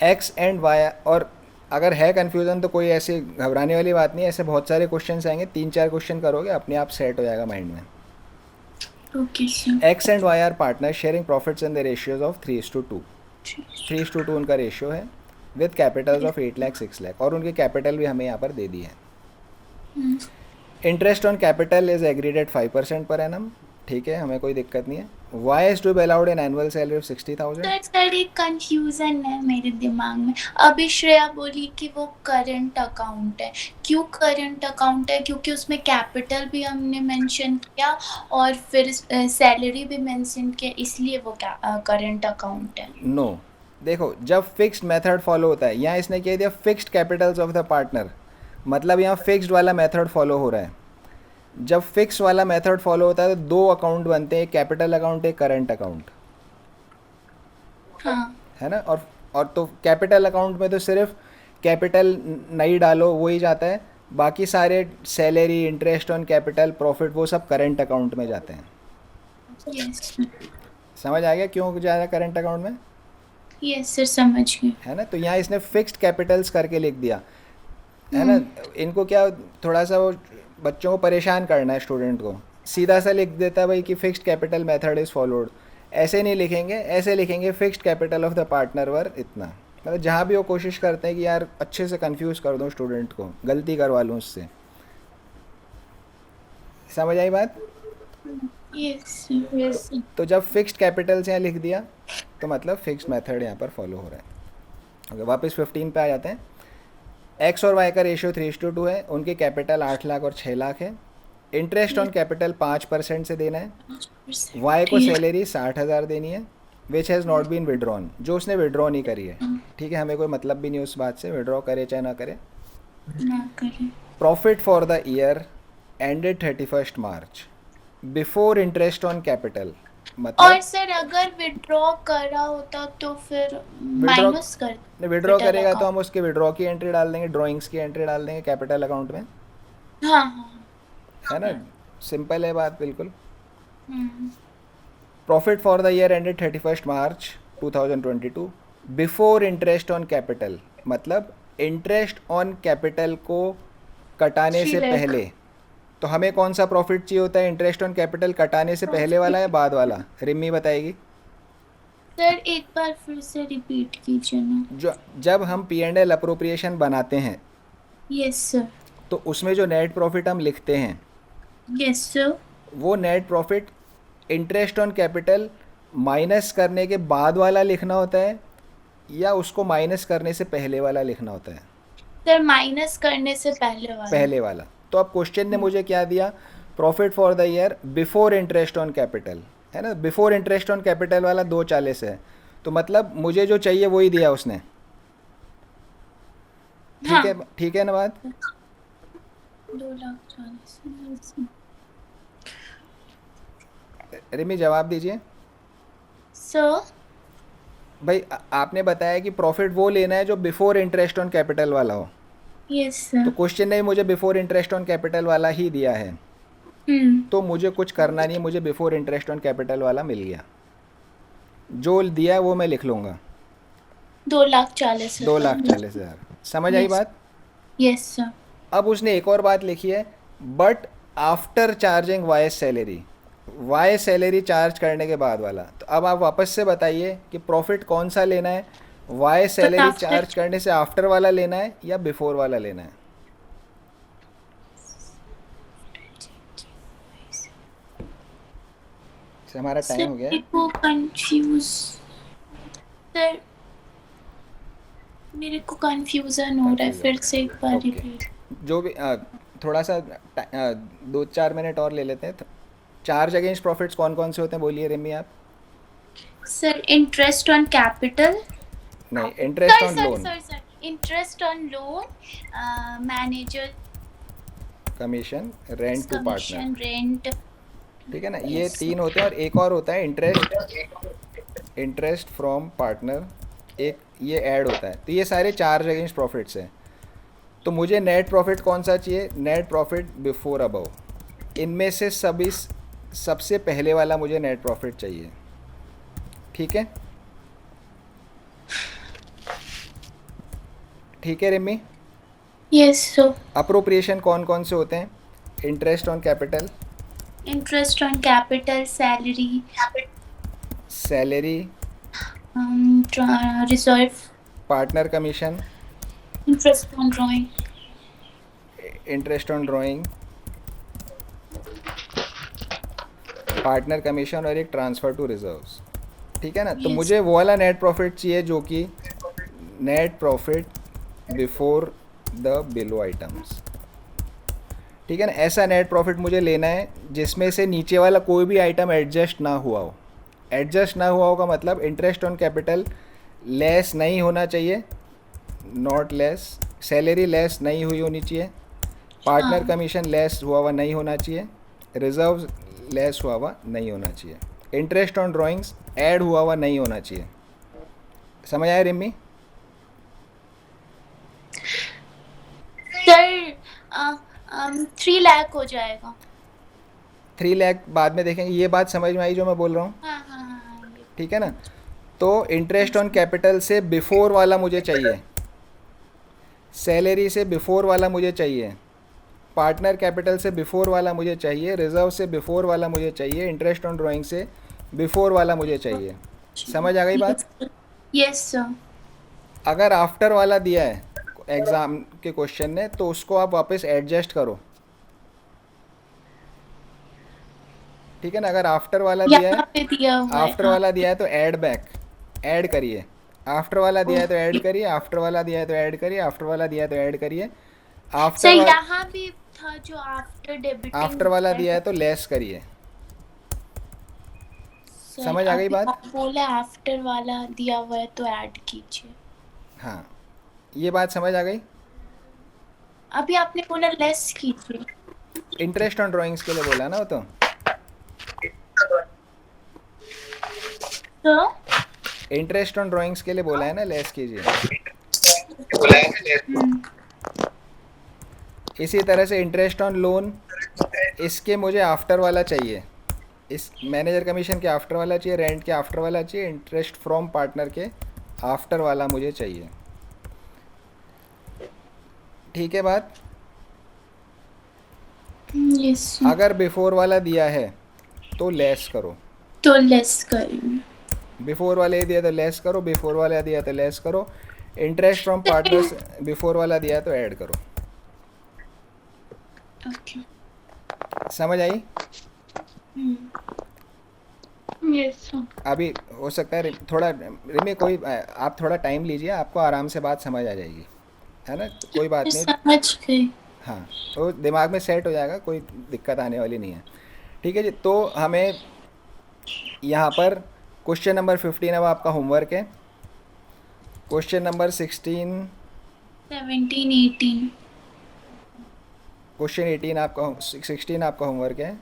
X and Y, और अगर है कन्फ्यूज़न तो कोई ऐसी घबराने वाली बात नहीं है, ऐसे बहुत सारे क्वेश्चन आएंगे, 3-4 क्वेश्चन करोगे अपने आप सेट हो जाएगा माइंड में। Okay sir. X and Y are partner sharing profits in the ratios of 3:2। 3:2 उनका रेशियो है, with capitals of 8 lakh 6 lakh, और उनके कैपिटल भी हमें यहाँ पर दे दिए हैं। Interest on capital is agreed at 5% per annum, ठीक है, हमें कोई दिक्कत नहीं है। Y is to be allowed an annual salary of 60,000? Sir एक कंफ्यूजन है मेरे दिमाग में। अभी श्रेया बोली कि वो करंट अकाउंट है, क्यों करंट अकाउंट है? क्योंकि उसमें कैपिटल भी हमने मेंशन किया और फिर सैलरी भी मेंशन किया, इसलिए वो करंट अकाउंट है। नो, देखो जब फिक्स्ड मेथड फॉलो होता है, यहाँ इसने कह दिया fixed capitals of the partner, मतलब यहाँ फिक्स्ड वाला मेथड फॉलो हो रहा है। जब फिक्स वाला मेथड फॉलो होता है तो दो अकाउंट बनते हैं, एक कैपिटल अकाउंट, एक करंट अकाउंट, हाँ है ना। और तो कैपिटल अकाउंट में तो सिर्फ कैपिटल नहीं डालो वही जाता है, बाकी सारे salary, interest on capital, profit, वो सब करंट अकाउंट में जाते हैं। यस समझ आ गया क्यों जा रहा है करंट अकाउंट में, यस सर समझ गई। है ना। तो यहाँ इसने फिक्स्ड कैपिटल्स करके लिख दिया, है ना। इनको क्या थोड़ा सा वो बच्चों को परेशान करना है, स्टूडेंट को सीधा सा लिख देता है भाई कि fixed capital method is followed. ऐसे नहीं लिखेंगे, ऐसे लिखेंगे fixed capital of the partner were इतना। मतलब जहाँ भी वो कोशिश करते हैं कि यार अच्छे से कंफ्यूज कर दूँ स्टूडेंट को, गलती करवा लूँ उससे। समझ आई बात? यस यस तो जब फिक्स्ड कैपिटल्स यहाँ लिख दिया तो मतलब फिक्स्ड मेथड यहाँ पर फॉलो हो रहा है। ओके, वापस 15 पे आ जाते हैं। एक्स और वाई का रेशियो 3:2 है, उनके कैपिटल 8 लाख और 6 लाख है। इंटरेस्ट ऑन कैपिटल 5% से देना है। वाई को सैलरी 60,000 देनी है, which has not been withdrawn, जो उसने विड्रॉ नहीं करी है। ठीक है, हमें कोई मतलब भी नहीं उस बात से, विड्रॉ करे चाहे ना करे। ना करें। Profit for the year ended 31 March before interest on capital, और मतलब सर अगर विड्रॉ करा होता तो फिर माइनस कर विड्रॉ capital करेगा तो account। हम उसके विड्रॉ की एंट्री डाल देंगे, ड्राइंग्स की एंट्री डाल देंगे कैपिटल अकाउंट में, हाँ हाँ है ना। सिंपल है बात बिल्कुल। Hmm, profit for the year ended 31 March 2022 before interest on capital, मतलब इंटरेस्ट ऑन कैपिटल को कटाने से 3 लाख। पहले। तो हमें कौन सा प्रॉफिट चाहिए होता है, इंटरेस्ट ऑन कैपिटल कटाने से पहले वाला या बाद वाला? रिम्मी बताएगी। सर एक बार फिर से रिपीट कीजिए ना। जो जब हम P&L अप्रोप्रिएशन बनाते हैं यस सर, तो उसमें जो नेट प्रॉफिट हम लिखते हैं यस सर। वो net profit interest on capital minus करने के बाद वाला लिखना होता है या उसको माइनस करने से पहले वाला लिखना होता है? सर माइनस करने से पहले वाला। पहले वाला। तो अब क्वेश्चन ने मुझे क्या दिया, profit for the year before interest on capital, है ना। बिफोर इंटरेस्ट ऑन कैपिटल वाला 240 है, तो मतलब मुझे जो चाहिए वही दिया उसने। हाँ। ठीक है ना बात? 2,40,000। रिमी जवाब दीजिए। सर भाई आपने बताया कि प्रॉफिट वो लेना है जो बिफोर इंटरेस्ट ऑन कैपिटल वाला हो, यस तो सर। क्वेश्चन ने मुझे बिफोर इंटरेस्ट ऑन कैपिटल वाला ही दिया है, तो मुझे कुछ करना नहीं, मुझे बिफोर इंटरेस्ट ऑन कैपिटल वाला मिल गया, जो दिया वो मैं लिख लूँगा, 2,40,000। 2,40,000। समझ आई Yes. बात? Yes sir. अब उसने एक और बात लिखी है, but after charging Y salary, Y salary charge करने के बाद वाला। तो अब आप वापस से बताइए कि प्रॉफिट कौन सा लेना है, वाई सैलरी after- चार्ज करने से आफ्टर वाला लेना है या बिफोर वाला लेना है? से हमारा टाइम हो गया है। को कंफ्यूज सर, मेरे को कंफ्यूजन हो रहा है, फिर से एक बार ओके। रिपीट। जो भी थोड़ा सा 2-4 मिनट और ले लेते हैं। चार्ज अगेंस्ट प्रॉफिट्स कौन कौन से होते हैं, बोलिए रिमी आप। सर इंटरेस्ट ऑन कैपिटल, नहीं, interest on sir loan, sir sir interest on loan, manager commission, rent to partner, commission, rent. ठीक है ना। ये 3 होते हैं और एक और होता है इंटरेस्ट फ्रॉम पार्टनर, एक ये ऐड होता है। तो ये सारे चार्ज अगेंस्ट प्रॉफिट्स हैं। तो मुझे नेट प्रॉफिट कौन सा चाहिए, नेट प्रॉफिट बिफोर अबव। इनमें से सभी सबसे पहले वाला मुझे नेट प्रॉफिट चाहिए, ठीक है। ठीक है रिमी। Yes sir. अप्रोप्रिएशन कौन कौन से होते हैं, interest on capital, interest on capital, salary, salary, reserve, partner commission, interest on drawing, interest on drawing, partner commission और एक ट्रांसफ़र टू रिजर्व्स, ठीक है ना। तो Yes. मुझे वो वाला नेट प्रॉफिट चाहिए जो कि net profit before the below items, ठीक है ना। ऐसा नेट प्रॉफिट मुझे लेना है जिसमें से नीचे वाला कोई भी आइटम एडजस्ट ना हुआ हो। एडजस्ट ना हुआ होगा मतलब इंटरेस्ट ऑन कैपिटल लेस नहीं होना चाहिए, नॉट लेस, सैलरी लेस नहीं हुई होनी चाहिए, पार्टनर हाँ। कमीशन लेस हुआ हुआ नहीं होना चाहिए, रिजर्व लेस हुआ हुआ नहीं होना चाहिए, इंटरेस्ट ऑन ड्राइंग्स ऐड हुआ हुआ नहीं होना चाहिए। समझ आया रिम्मी? सर 3 लाख हो जाएगा। 3 लाख बाद में देखेंगे। ये बात समझ में आई जो मैं बोल रहा हूँ, हाँ हाँ हाँ हाँ, ये ठीक है ना। तो इंटरेस्ट ऑन कैपिटल से बिफोर वाला मुझे चाहिए, सैलरी से बिफोर वाला मुझे चाहिए, पार्टनर कैपिटल से बिफोर वाला मुझे चाहिए, रिजर्व से बिफोर वाला मुझे चाहिए, इंटरेस्ट ऑन ड्राइंग से बिफोर वाला मुझे चाहिए। समझ आ गई बात? Yes sir. अगर आफ्टर वाला दिया है एग्ज़ाम के क्वेश्चन ने तो उसको आप वापस एडजस्ट करो, ठीक है ना। अगर आफ्टर वाला दिया यहाँ है, पे दिया हुआ है। आफ्टर वाला दिया है तो ऐड बैक, ऐड करिए। आफ्टर वाला दिया है तो ऐड करिए, आफ्टर वाला दिया है तो ऐड करिए, आफ्टर वाला दिया है तो ऐड करिए, सर आफ्टर यहाँ भी था जो आफ्टर डेबिटिंग आफ्टर वाला दिया है तो लेस करिए। समझ आ गई बात? आप बोले आफ्टर वाला दिया हुआ है तो ऐड कीजिए। हाँ, ये बात समझ आ गई। अभी आपने बोला लेस कीजिए। इंटरेस्ट ऑन ड्राइंग्स के लिए बोला ना वो तो, इंटरेस्ट ऑन ड्राइंग्स के लिए बोला है ना, लेस कीजिए। इसी तरह से इंटरेस्ट ऑन लोन, इसके मुझे आफ्टर वाला चाहिए, इस मैनेजर कमीशन के आफ्टर वाला चाहिए, रेंट के आफ्टर वाला चाहिए, इंटरेस्ट फ्रॉम पार्टनर के आफ्टर वाला मुझे चाहिए, ठीक है बात। यस अगर बिफोर वाला दिया है तो लेस करो, तो लेस करेंगे। बिफोर वाले दिया तो लेस करो, बिफोर वाला दिया तो लेस करो, इंटरेस्ट फ्रॉम पार्टनर्स बिफोर वाला दिया तो ऐड करो। ओके। समझ आई? Yes sir. अभी हो सकता है थोड़ा रिमी कोई आप थोड़ा टाइम लीजिए, आपको आराम से बात समझ आ जाएगी, है ना। कोई बात नहीं, समझ गई। हाँ, तो दिमाग में सेट हो जाएगा, कोई दिक्कत आने वाली नहीं है, ठीक है जी। तो हमें यहाँ पर क्वेश्चन नंबर 15 अब आपका होमवर्क है, क्वेश्चन नंबर 16, 17 18 क्वेश्चन 18 आपका 16 आपका होमवर्क है।